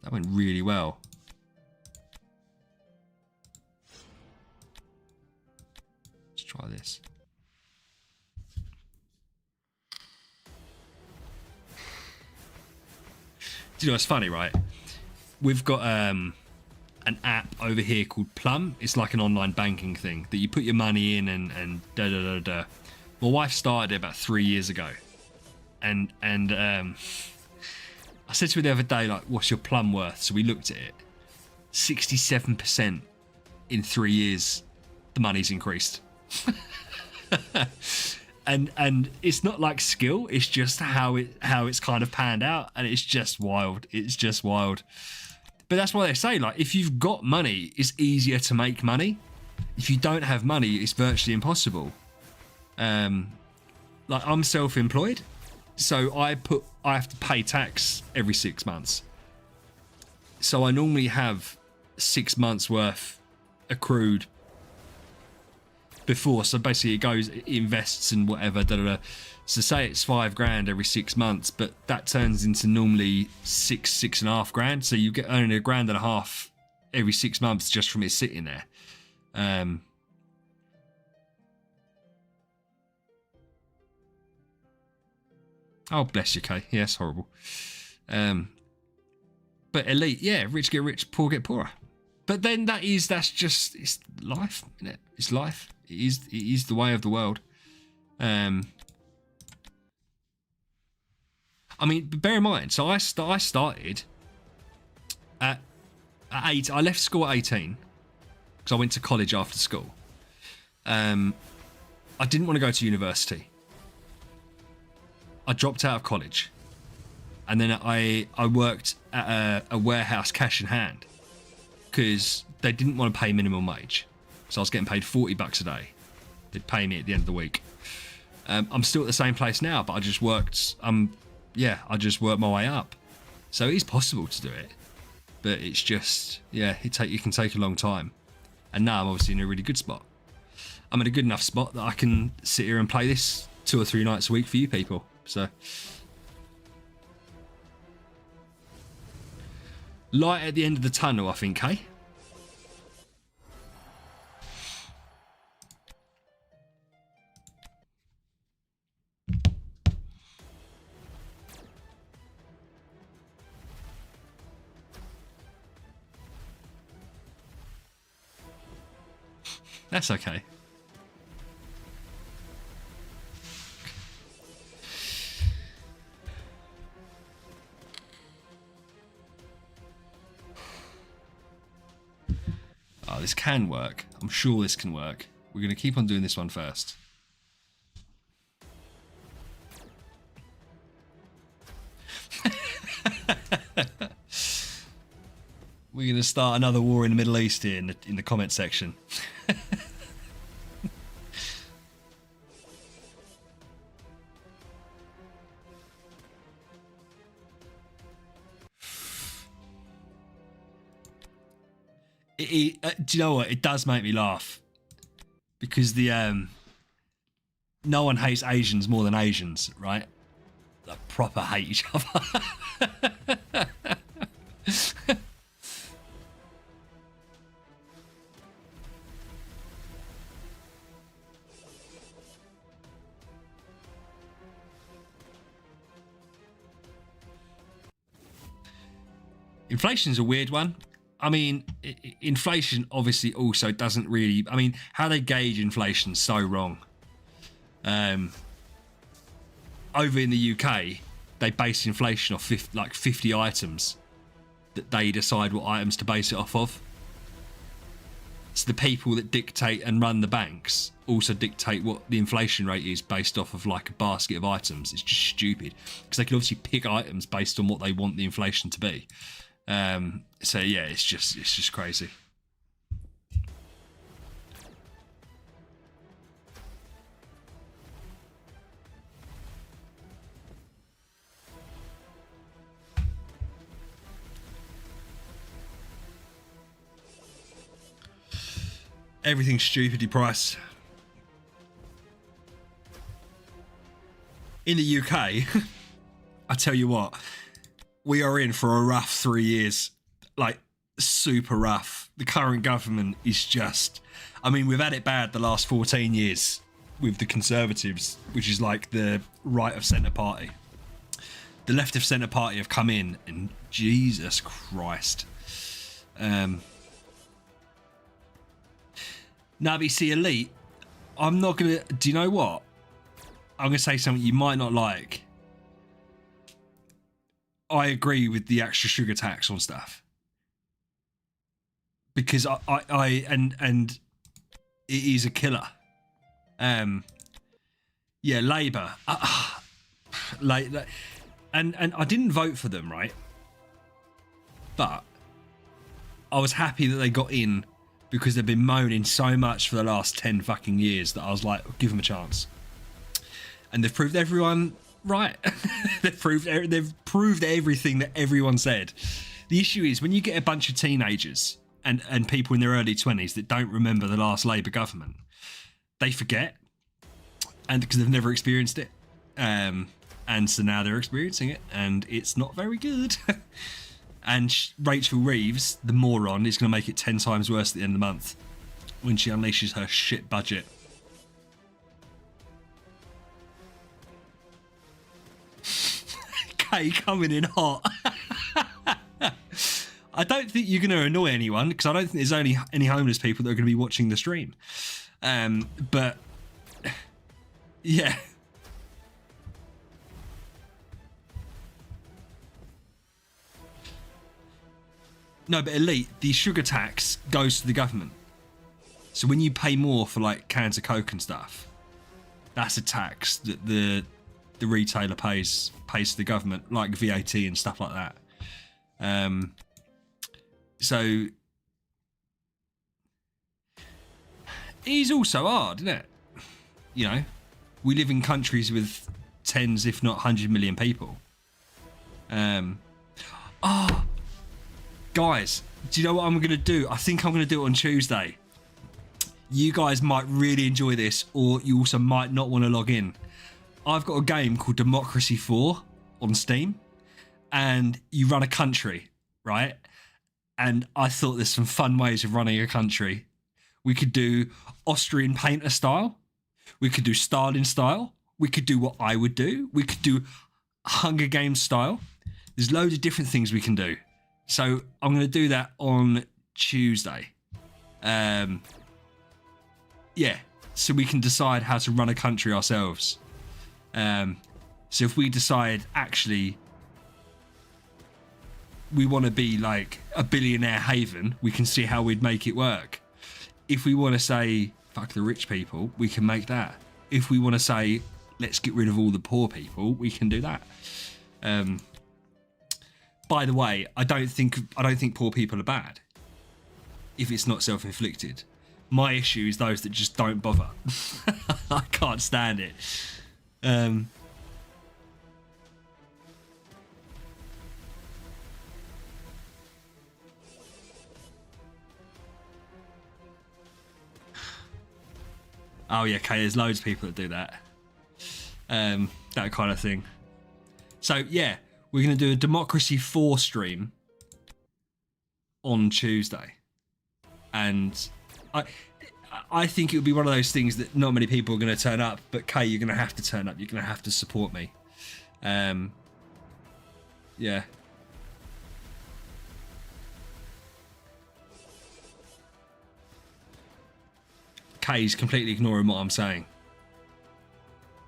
That went really well. Let's try this. Do you know, it's funny, right? We've got an app over here called Plum. It's like an online banking thing that you put your money in and da da da da. My wife started it about 3 years ago, and I said to her the other day, like, what's your Plum worth? So we looked at it. 67% in 3 years, the money's increased. and it's not like skill, it's just how it's kind of panned out, and it's just wild. It's just wild. But that's why they say, like, if you've got money, it's easier to make money. If you don't have money, it's virtually impossible. Like I'm self-employed, so I have to pay tax every 6 months. So I normally have 6 months worth accrued before. So basically, it invests and whatever. So say it's $5,000 every 6 months, but that turns into normally six and a half grand. So you get only $1.5 grand every 6 months just from it sitting there. Oh, bless you, Kay. Yeah, it's horrible. But elite, yeah, rich get rich, poor get poorer. But then that's just, it's life, isn't it? It's life. It is the way of the world. I mean, bear in mind, so I started at 8. I left school at 18 because I went to college after school. I didn't want to go to university. I dropped out of college, and then I worked at a warehouse cash in hand because they didn't want to pay minimum wage. So I was getting paid $40 a day. They'd pay me at the end of the week. I'm still at the same place now, but I just worked. I just worked my way up. So it is possible to do it, but it's just it can take a long time. And now I'm obviously in a really good spot. I'm in a good enough spot that I can sit here and play this 2 or 3 nights a week for you people. So light at the end of the tunnel, I think, hey? That's okay. Oh, this can work. I'm sure this can work. We're going to keep on doing this one first. We're going to start another war in the Middle East here in the comment section. Do you know what? It does make me laugh because no one hates Asians more than Asians, right? They proper hate each other. Inflation's a weird one. I mean, inflation obviously also doesn't really... I mean, how they gauge inflation's so wrong. Over in the UK, they base inflation off 50 items that they decide what items to base it off of. So the people that dictate and run the banks also dictate what the inflation rate is based off of like a basket of items. It's just stupid because they can obviously pick items based on what they want the inflation to be. So yeah, it's just crazy. Everything's stupidly priced. In the UK, I tell you what, we are in for a rough 3 years, like super rough. The current government is just, I mean, we've had it bad the last 14 years with the Conservatives, which is like the right of centre party. The left of centre party have come in and Jesus Christ. Now, but you see, Elite, I'm not going to, do you know what? I'm going to say something you might not like. I agree with the extra sugar tax on stuff. Because and it is a killer. Yeah, Labour. And I didn't vote for them, right? But I was happy that they got in because they've been moaning so much for the last 10 fucking years that I was like, give them a chance. and they've proved everyone right. they've proved everything that everyone said. The issue is when you get a bunch of teenagers and people in their early 20s that don't remember the last Labour government, they forget, and because they've never experienced it, and so now they're experiencing it, and it's not very good. And Rachel Reeves, the moron, is going to make it 10 times worse at the end of the month when she unleashes her shit budget. Kay coming in hot. I don't think you're going to annoy anyone, because I don't think there's only any homeless people that are going to be watching the stream. But yeah. No, but Elite, the sugar tax goes to the government. So when you pay more for like cans of Coke and stuff, that's a tax that the retailer pays to the government, like VAT and stuff like that. So it's also hard, isn't it? You know, we live in countries with tens, if not 100 million people. Guys, do you know what I'm going to do? I think I'm going to do it on Tuesday. You guys might really enjoy this, or you also might not want to log in. I've got a game called Democracy 4 on Steam, and you run a country, right? And I thought there's some fun ways of running a country. We could do Austrian painter style. We could do Stalin style. We could do what I would do. We could do Hunger Games style. There's loads of different things we can do. So I'm going to do that on Tuesday. Yeah, so we can decide how to run a country ourselves. So if we decide actually we want to be like a billionaire haven, we can see how we'd make it work. If we want to say fuck the rich people, we can make that. If we want to say let's get rid of all the poor people, we can do that. By the way, I don't think poor people are bad if it's not self-inflicted. My issue is those that just don't bother. I can't stand it. Oh yeah, okay, there's loads of people that do that. That kind of thing. So yeah, we're going to do a Democracy 4 stream on Tuesday. And I think it would be one of those things that not many people are going to turn up, but Kay, you're going to have to turn up. You're going to have to support me. Yeah. Kay's completely ignoring what I'm saying.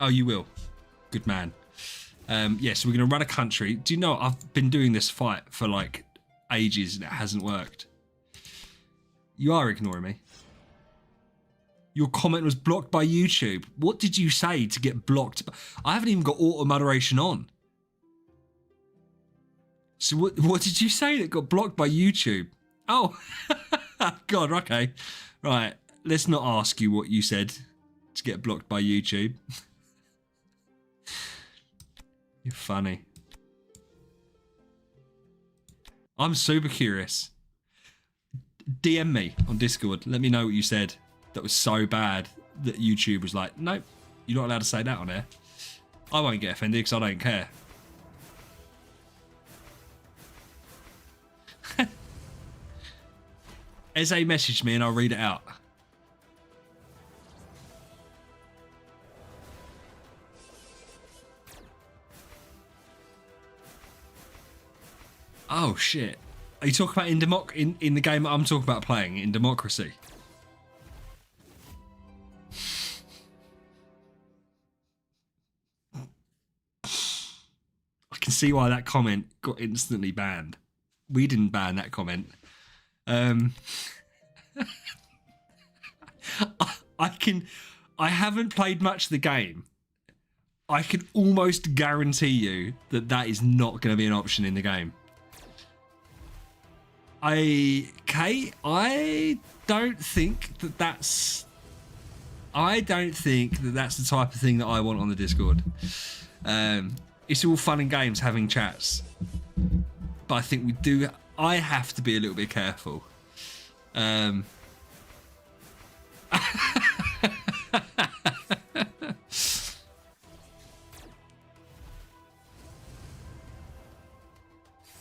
Oh, you will. Good man. Yeah, so we're going to run a country. Do you know, I've been doing this fight for like ages and it hasn't worked. You are ignoring me. Your comment was blocked by YouTube. What did you say to get blocked? I haven't even got auto moderation on. So what did you say that got blocked by YouTube? Oh, God, okay. Right, let's not ask you what you said to get blocked by YouTube. You're funny. I'm super curious. DM me on Discord. Let me know what you said that was so bad that YouTube was like, nope, you're not allowed to say that on air. I won't get offended because I don't care. Eze messaged me and I'll read it out. Oh shit. Are you talking about in the game that I'm talking about playing, in Democracy? I can see why that comment got instantly banned. We didn't ban that comment. I haven't played much of the game. I can almost guarantee you that that is not going to be an option in the game. I don't think that that's I don't think that that's the type of thing that I want on the Discord. It's all fun and games having chats, but I think we do. I have to be a little bit careful. Well,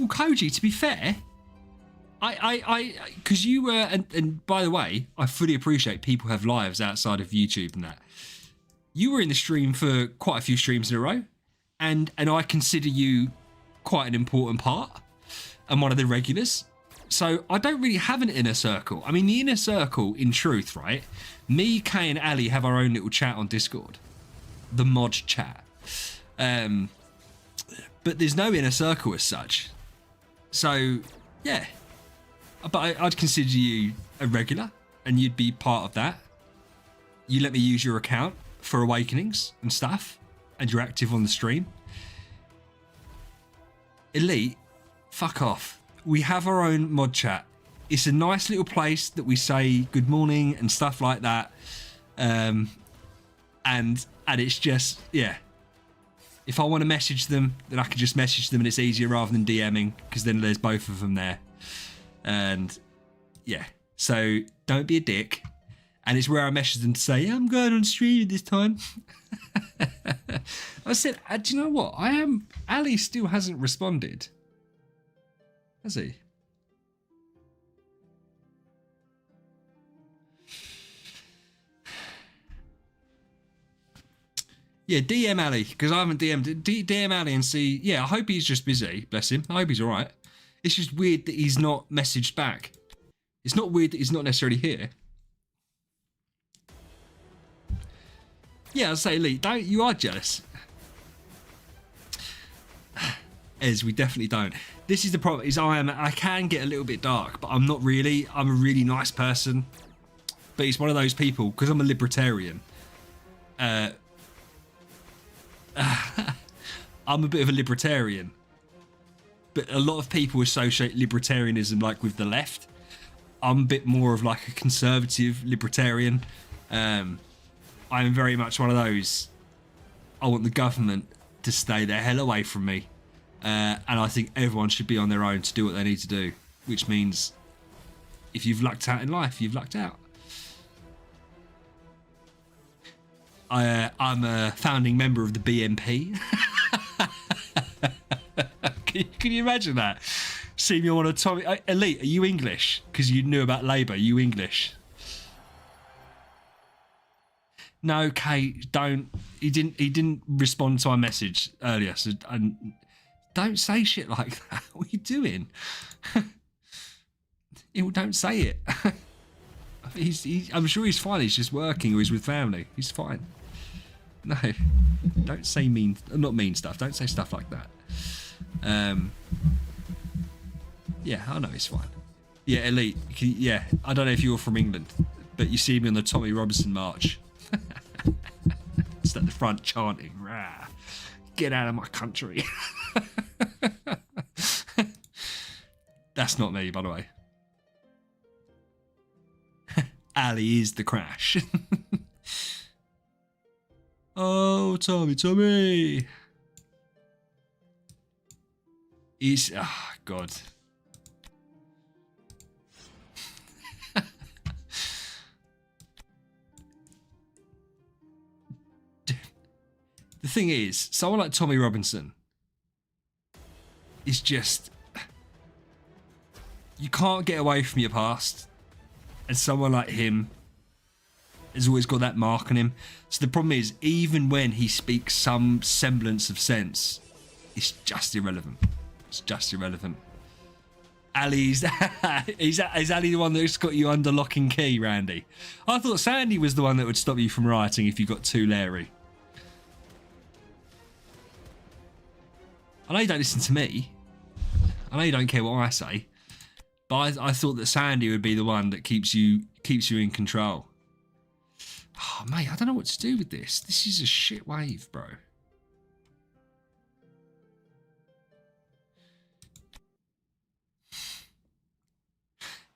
Koji, to be fair, because you were, and by the way, I fully appreciate people have lives outside of YouTube and that. You were in the stream for quite a few streams in a row, and I consider you quite an important part and one of the regulars. So I don't really have an inner circle. I mean, the inner circle, in truth, right? Me, Kay, and Ali have our own little chat on Discord, the mod chat. But there's no inner circle as such. So, yeah. But I'd consider you a regular, and you'd be part of that. You let me use your account for Awakenings and stuff, and you're active on the stream. Elite, fuck off. We have our own mod chat. It's a nice little place that we say good morning and stuff like that. And it's just, yeah. If I want to message them, then I can just message them and it's easier rather than DMing, because then there's both of them there. And yeah, so don't be a dick. And it's where I message them to say, yeah, I'm going on stream this time. I said, do you know what? Ali still hasn't responded. Has he? Yeah, DM Ali, because I haven't DM'd. DM Ali and see. Yeah, I hope he's just busy. Bless him. I hope he's all right. It's just weird that he's not messaged back. It's not weird that he's not necessarily here. Yeah, I'll say, Lee, you are jealous. Ez, we definitely don't. This is the problem, is I can get a little bit dark, but I'm not really. I'm a really nice person. But it's one of those people, because I'm a libertarian. I'm a bit of a libertarian, but a lot of people associate libertarianism like with the left. I'm a bit more of like a conservative libertarian. I'm very much one of those. I want the government to stay the hell away from me, and I think everyone should be on their own to do what they need to do, which means if you've lucked out in life, you've lucked out. I'm a founding member of the BNP. Can you imagine that? See me on a Tommy. Elite, are you English? Because you knew about Labour. Are you English? No, Kate, don't. He didn't respond to our message earlier. So don't say shit like that. What are you doing? Don't say it. I'm sure he's fine. He's just working or he's with family. He's fine. No, don't say not mean stuff. Don't say stuff like that. Yeah, I know he's fine. Yeah, Elite. Yeah, I don't know if you're from England, but you see me on the Tommy Robinson march. Just at the front chanting, rah, get out of my country. That's not me, by the way. Ali is the crash. Oh, Tommy. He's, oh, God. The thing is, someone like Tommy Robinson is just, you can't get away from your past. And someone like him has always got that mark on him. So the problem is, even when he speaks some semblance of sense, it's just irrelevant. It's just irrelevant. Ali's is Ali the one that's got you under lock and key, Randy? I thought Sandy was the one that would stop you from rioting if you got too leery. I know you don't listen to me. I know you don't care what I say. But I thought that Sandy would be the one that keeps you in control. Oh, mate, I don't know what to do with this. This is a shit wave, bro.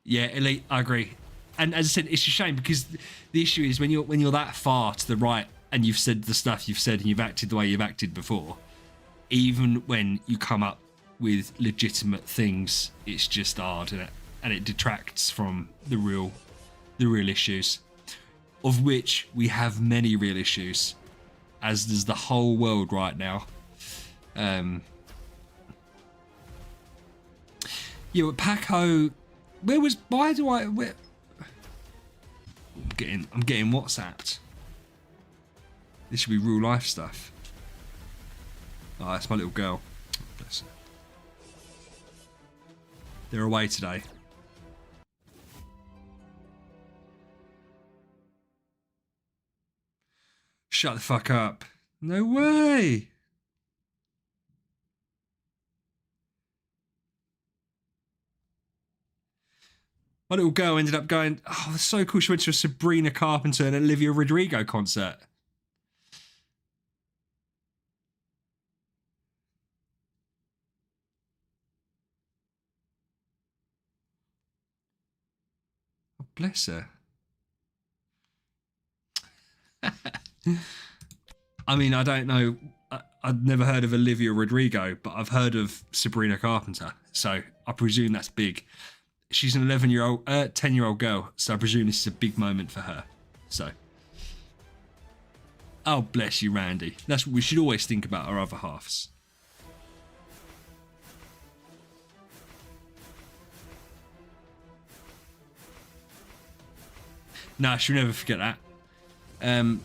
Yeah, Elite, I agree. And as I said, it's a shame because the issue is when you're that far to the right and you've said the stuff you've said and you've acted the way you've acted before, even when you come up with legitimate things, it's just hard, and it detracts from the real issues, of which we have many real issues, as does the whole world right now. Yeah, but Paco, I'm getting WhatsApped. This should be real life stuff. Oh, that's my little girl. Bless her. They're away today. Shut the fuck up. No way. My little girl ended up going, oh, that's so cool. She went to a Sabrina Carpenter and Olivia Rodrigo concert. Oh, bless her. I mean, I don't know. I've never heard of Olivia Rodrigo, but I've heard of Sabrina Carpenter. So I presume that's big. She's an 10-year-old girl, so I presume this is a big moment for her. So, oh bless you, Randy. That's what we should always think about our other halves. No, she'll never forget that. Do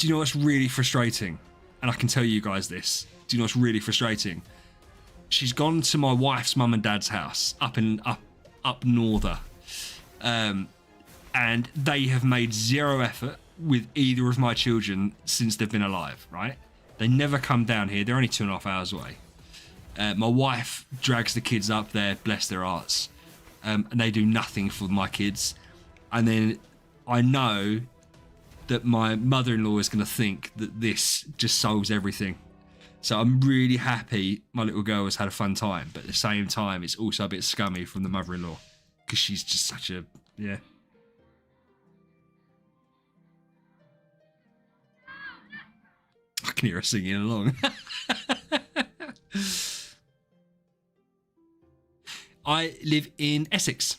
you know what's really frustrating? And I can tell you guys this. Do you know what's really frustrating? She's gone to my wife's mum and dad's house up norther, and they have made zero effort with either of my children since they've been alive, right? They never come down here. They're only 2.5 hours away. My wife drags the kids up there, bless their hearts, and they do nothing for my kids. And then I know that my mother-in-law is going to think that this just solves everything. So I'm really happy my little girl has had a fun time, but at the same time, it's also a bit scummy from the mother-in-law because she's just such a, yeah. I can hear her singing along. I live in Essex.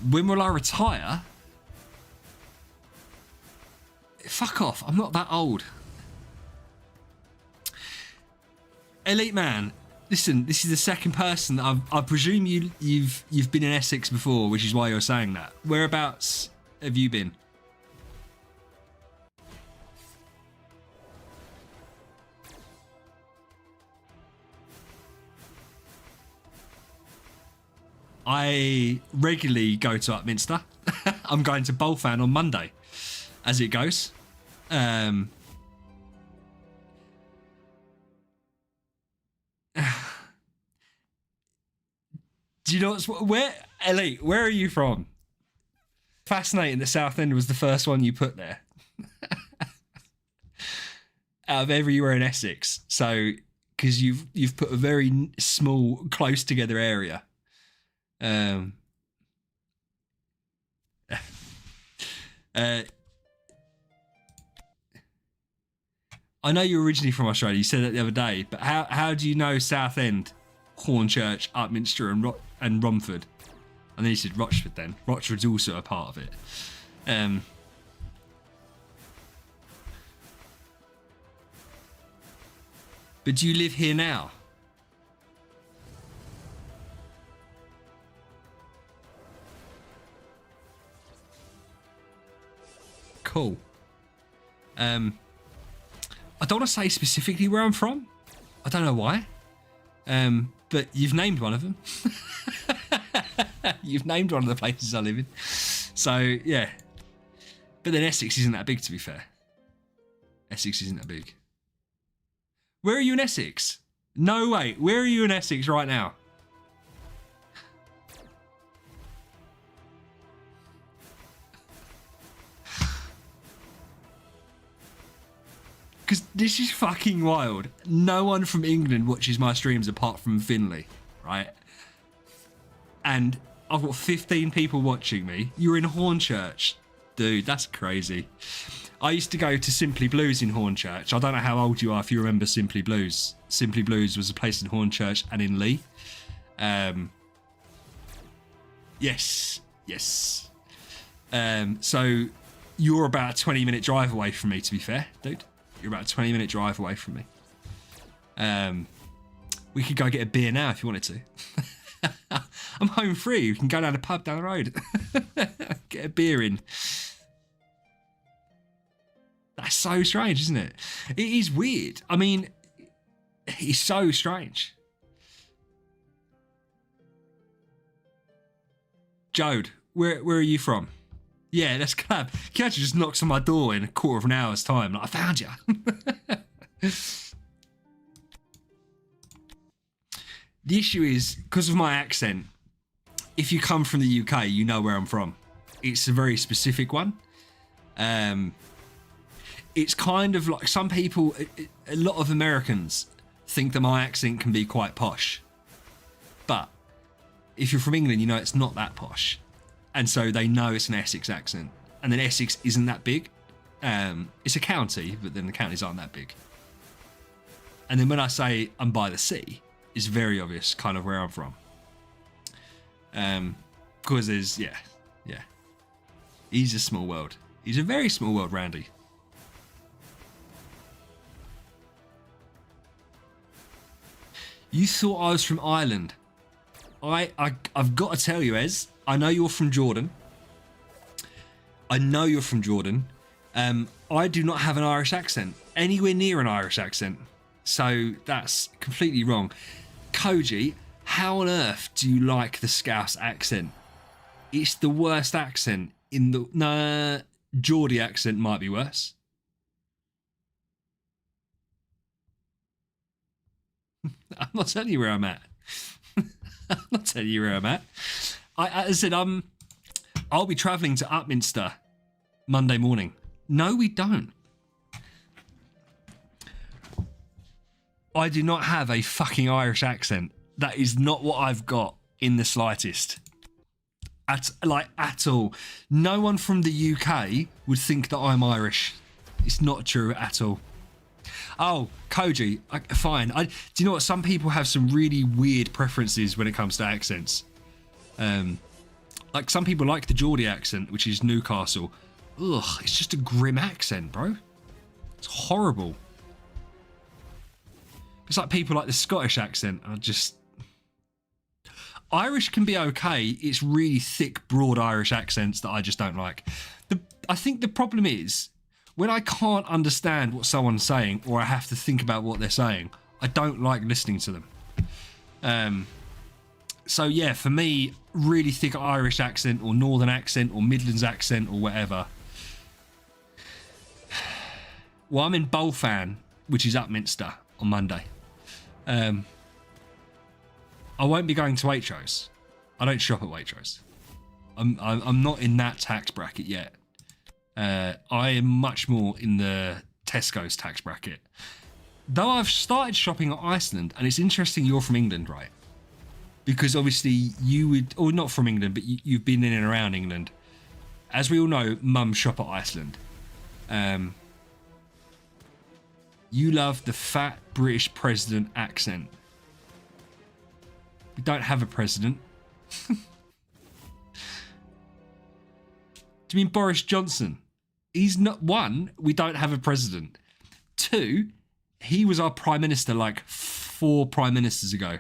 When will I retire? Fuck off, I'm not that old. Elite Man, listen, this is the second person that I presume you've been in Essex before, which is why you're saying that. Whereabouts have you been? I regularly go to Upminster. I'm going to Bolfan on Monday, as it goes. Do you know where Elite? Where are you from? Fascinating. The Southend was the first one you put there, out of everywhere in Essex. So, because you've put a very small, close together area. I know you're originally from Australia. You said that the other day, but how do you know Southend, Hornchurch, Upminster, and Romford? And then you said Rochford. Then Rochford's also a part of it. But do you live here now? Cool. I don't want to say specifically where I'm from. I don't know why. But you've named one of them. You've named one of the places I live in. So, yeah. But then Essex isn't that big, to be fair. Essex isn't that big. Where are you in Essex? No, wait. Where are you in Essex right now? Because this is fucking wild. No one from England watches my streams apart from Finley, right? And I've got 15 people watching me. You're in Hornchurch. Dude, that's crazy. I used to go to Simply Blues in Hornchurch. I don't know how old you are if you remember Simply Blues. Simply Blues was a place in Hornchurch and in Lee. Yes. So you're about a 20-minute drive away from me, to be fair, dude. You're about a 20-minute drive away from me. We could go get a beer now if you wanted to. I'm home free. We can go down the pub down the road. Get a beer in. That's so strange, isn't it? It is weird. I mean, it's so strange. Jode, where are you from? Yeah, let's collab. Kiachi just knocks on my door in a quarter of an hour's time. Like, I found you. The issue is, because of my accent, if you come from the UK, you know where I'm from. It's a very specific one. It's kind of like some people, a lot of Americans think that my accent can be quite posh. But if you're from England, you know it's not that posh. And so they know it's an Essex accent. And then Essex isn't that big. It's a county, but then the counties aren't that big. And then when I say I'm by the sea, it's very obvious kind of where I'm from. Because there's, yeah. He's a small world. He's a very small world, Randy. You thought I was from Ireland. I've got to tell you, Ez, I know you're from Jordan. I do not have an Irish accent, anywhere near an Irish accent. So that's completely wrong. Koji, how on earth do you like the Scouse accent? It's the worst accent in the... Nah, Geordie accent might be worse. I'm not telling you where I'm at. I said, I'll be travelling to Upminster Monday morning. No, we don't. I do not have a fucking Irish accent. That is not what I've got in the slightest. At all. No one from the UK would think that I'm Irish. It's not true at all. Oh, Koji, fine. Do you know what? Some people have some really weird preferences when it comes to accents. Like some people like the Geordie accent, which is Newcastle. Ugh, it's just a grim accent, bro. It's horrible. It's like people like the Scottish accent. Irish can be okay. It's really thick, broad Irish accents that I just don't like. I think the problem is, when I can't understand what someone's saying or I have to think about what they're saying, I don't like listening to them. So yeah, for me, really thick Irish accent or Northern accent or Midlands accent or whatever. Well, I'm in Bolfan, which is Upminster, on Monday. I won't be going to Waitrose. I don't shop at Waitrose. I'm not in that tax bracket yet. I am much more in the Tesco's tax bracket. Though I've started shopping at Iceland, and it's interesting you're from England, right? Because obviously you would, or not from England, but you've been in and around England. As we all know, mums shop at Iceland. You love the fat British president accent. We don't have a president. Do you mean Boris Johnson? He's not... One, we don't have a president. Two, he was our prime minister like 4 prime ministers ago.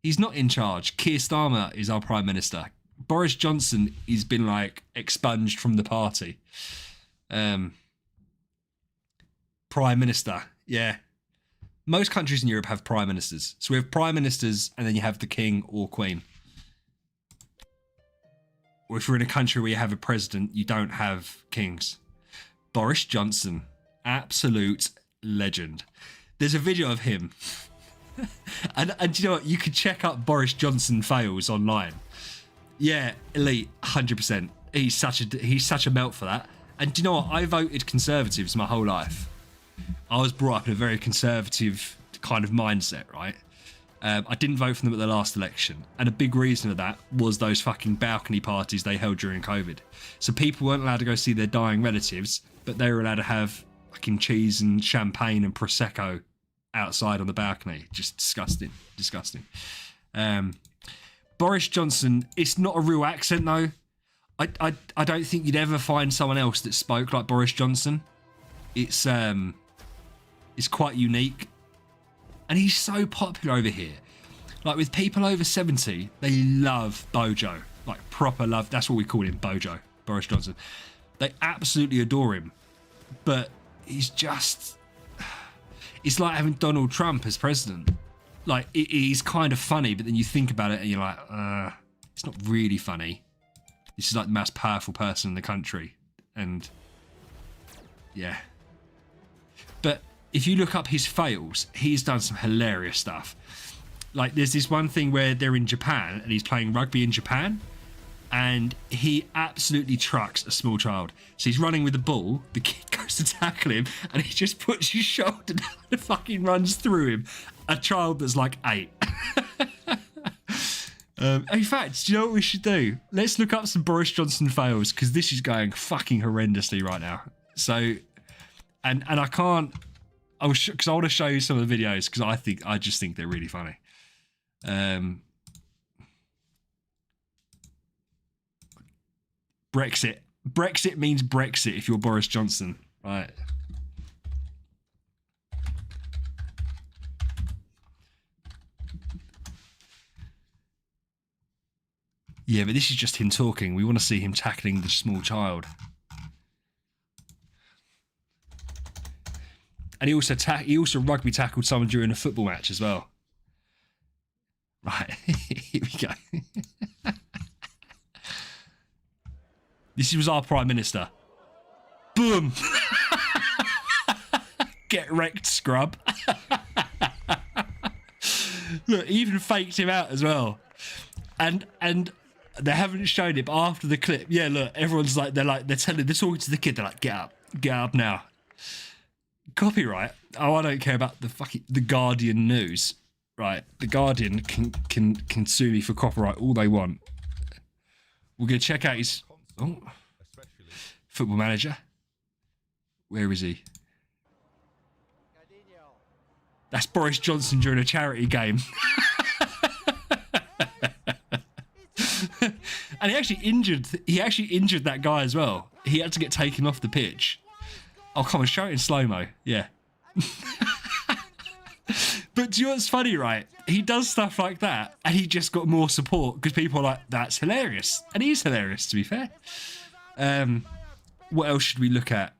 He's not in charge. Keir Starmer is our prime minister. Boris Johnson has been like expunged from the party. Prime minister, yeah. Most countries in Europe have prime ministers. So we have prime ministers and then you have the king or queen. Or if you're in a country where you have a president, you don't have kings. Boris Johnson, absolute legend. There's a video of him. and you know what? You can check up Boris Johnson fails online. Yeah, elite, 100%. He's such a melt for that. And do you know what? I voted Conservatives my whole life. I was brought up in a very conservative kind of mindset, right? I didn't vote for them at the last election, and a big reason of that was those fucking balcony parties they held during COVID. So people weren't allowed to go see their dying relatives, but they were allowed to have fucking cheese and champagne and prosecco outside on the balcony. Just disgusting. Boris Johnson, it's not a real accent though. I don't think you'd ever find someone else that spoke like Boris Johnson. It's quite unique. And he's so popular over here. Like with people over 70, they love Bojo. Like proper love. That's what we call him, Bojo. Boris Johnson. They absolutely adore him. But he's just... It's like having Donald Trump as president. Like, he's kind of funny, but then you think about it and you're like, it's not really funny. This is like the most powerful person in the country. And, yeah. But if you look up his fails, he's done some hilarious stuff. Like, there's this one thing where they're in Japan and he's playing rugby in Japan, and he absolutely trucks a small child. So he's running with the ball, the kid goes to tackle him, and he just puts his shoulder down and fucking runs through him. A child that's like 8. In fact, do you know what we should do? Let's look up some Boris Johnson fails, because this is going fucking horrendously right now. So, and I can't... because I want to show you some of the videos, because I just think they're really funny. Brexit means Brexit if you're Boris Johnson, right? Yeah, but this is just him talking. We want to see him tackling the small child. And he also rugby tackled someone during a football match as well. Right, here we go. This was our Prime Minister. Boom! Get wrecked, scrub. Look, he even faked him out as well. And they haven't shown it, but after the clip, yeah, look, everyone's like, they're talking to the kid, they're like, get up now. Copyright? Oh, I don't care about the Guardian news, right? The Guardian can sue me for copyright all they want. We're gonna check out his Football Manager. Where is he? That's Boris Johnson during a charity game. And he actually injured that guy as well. He had to get taken off the pitch. Oh, come on, show it in slow-mo. Yeah. But do you know what's funny, right? He does stuff like that, and he just got more support because people are like, that's hilarious. And he's hilarious, to be fair. What else should we look at?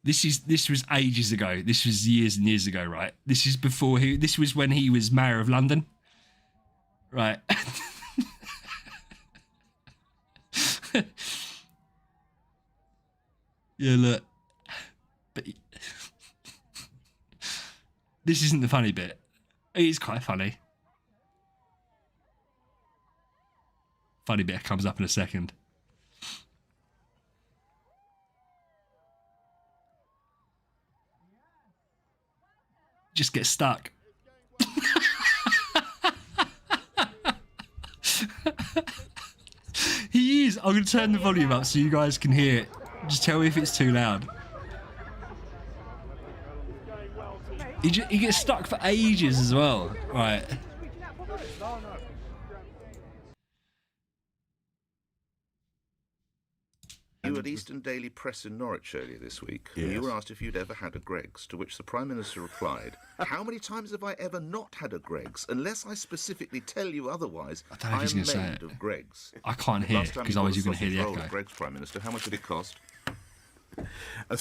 This was ages ago. This was years and years ago, right? This was when he was mayor of London. Right. Yeah, look. But this isn't the funny bit. It is quite funny. Funny bit comes up in a second. Just get stuck. He is. I'm going to turn the volume up so you guys can hear it. Just tell me if it's too loud. He gets stuck for ages as well. Right. You at Eastern Daily Press in Norwich earlier this week, and you were asked if you'd ever had a Greggs, to which the Prime Minister replied, how many times have I ever not had a Greggs? Unless I specifically tell you otherwise, I am made of Greggs. I can't hear it, because otherwise you're going to hear the echo. Greggs, Prime Minister, how much did it cost? I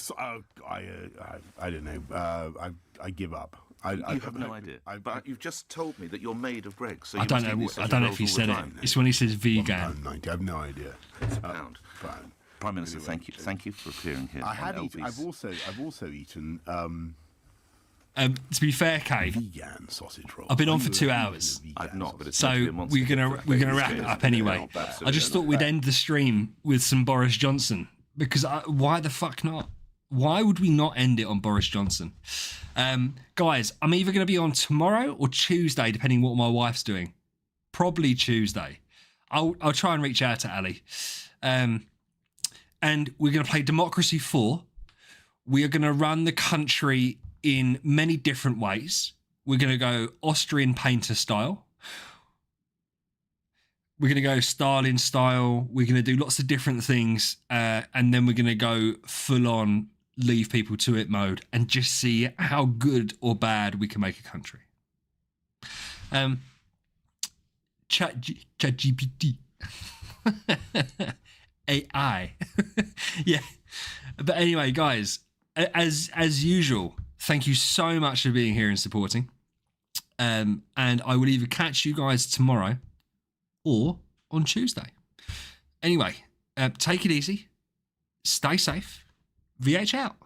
don't know. I give up. You have no idea. But you've just told me that you're made of Greggs. So I don't know if he said it. It's when he says vegan. I have no idea. It's a pound. Fine. Prime Minister, thank you for appearing here. I've also eaten To be fair, Kay, Vegan sausage roll. I've been on for 2 hours. I've not, but it's So meant to be a monster we're gonna wrap it up anyway. I just thought we'd end the stream with some Boris Johnson because why the fuck not? Why would we not end it on Boris Johnson? Guys, I'm either going to be on tomorrow or Tuesday, depending what my wife's doing. Probably Tuesday. I'll try and reach out to Ali. And we're going to play Democracy 4. We are going to run the country in many different ways. We're going to go Austrian painter style. We're going to go Stalin style. We're going to do lots of different things. And then we're going to go full on leave people to it mode and just see how good or bad we can make a country. ChatGPT. AI. Yeah. But anyway, guys, as usual, thank you so much for being here and supporting. And I will either catch you guys tomorrow or on Tuesday. Anyway, take it easy. Stay safe. VH out.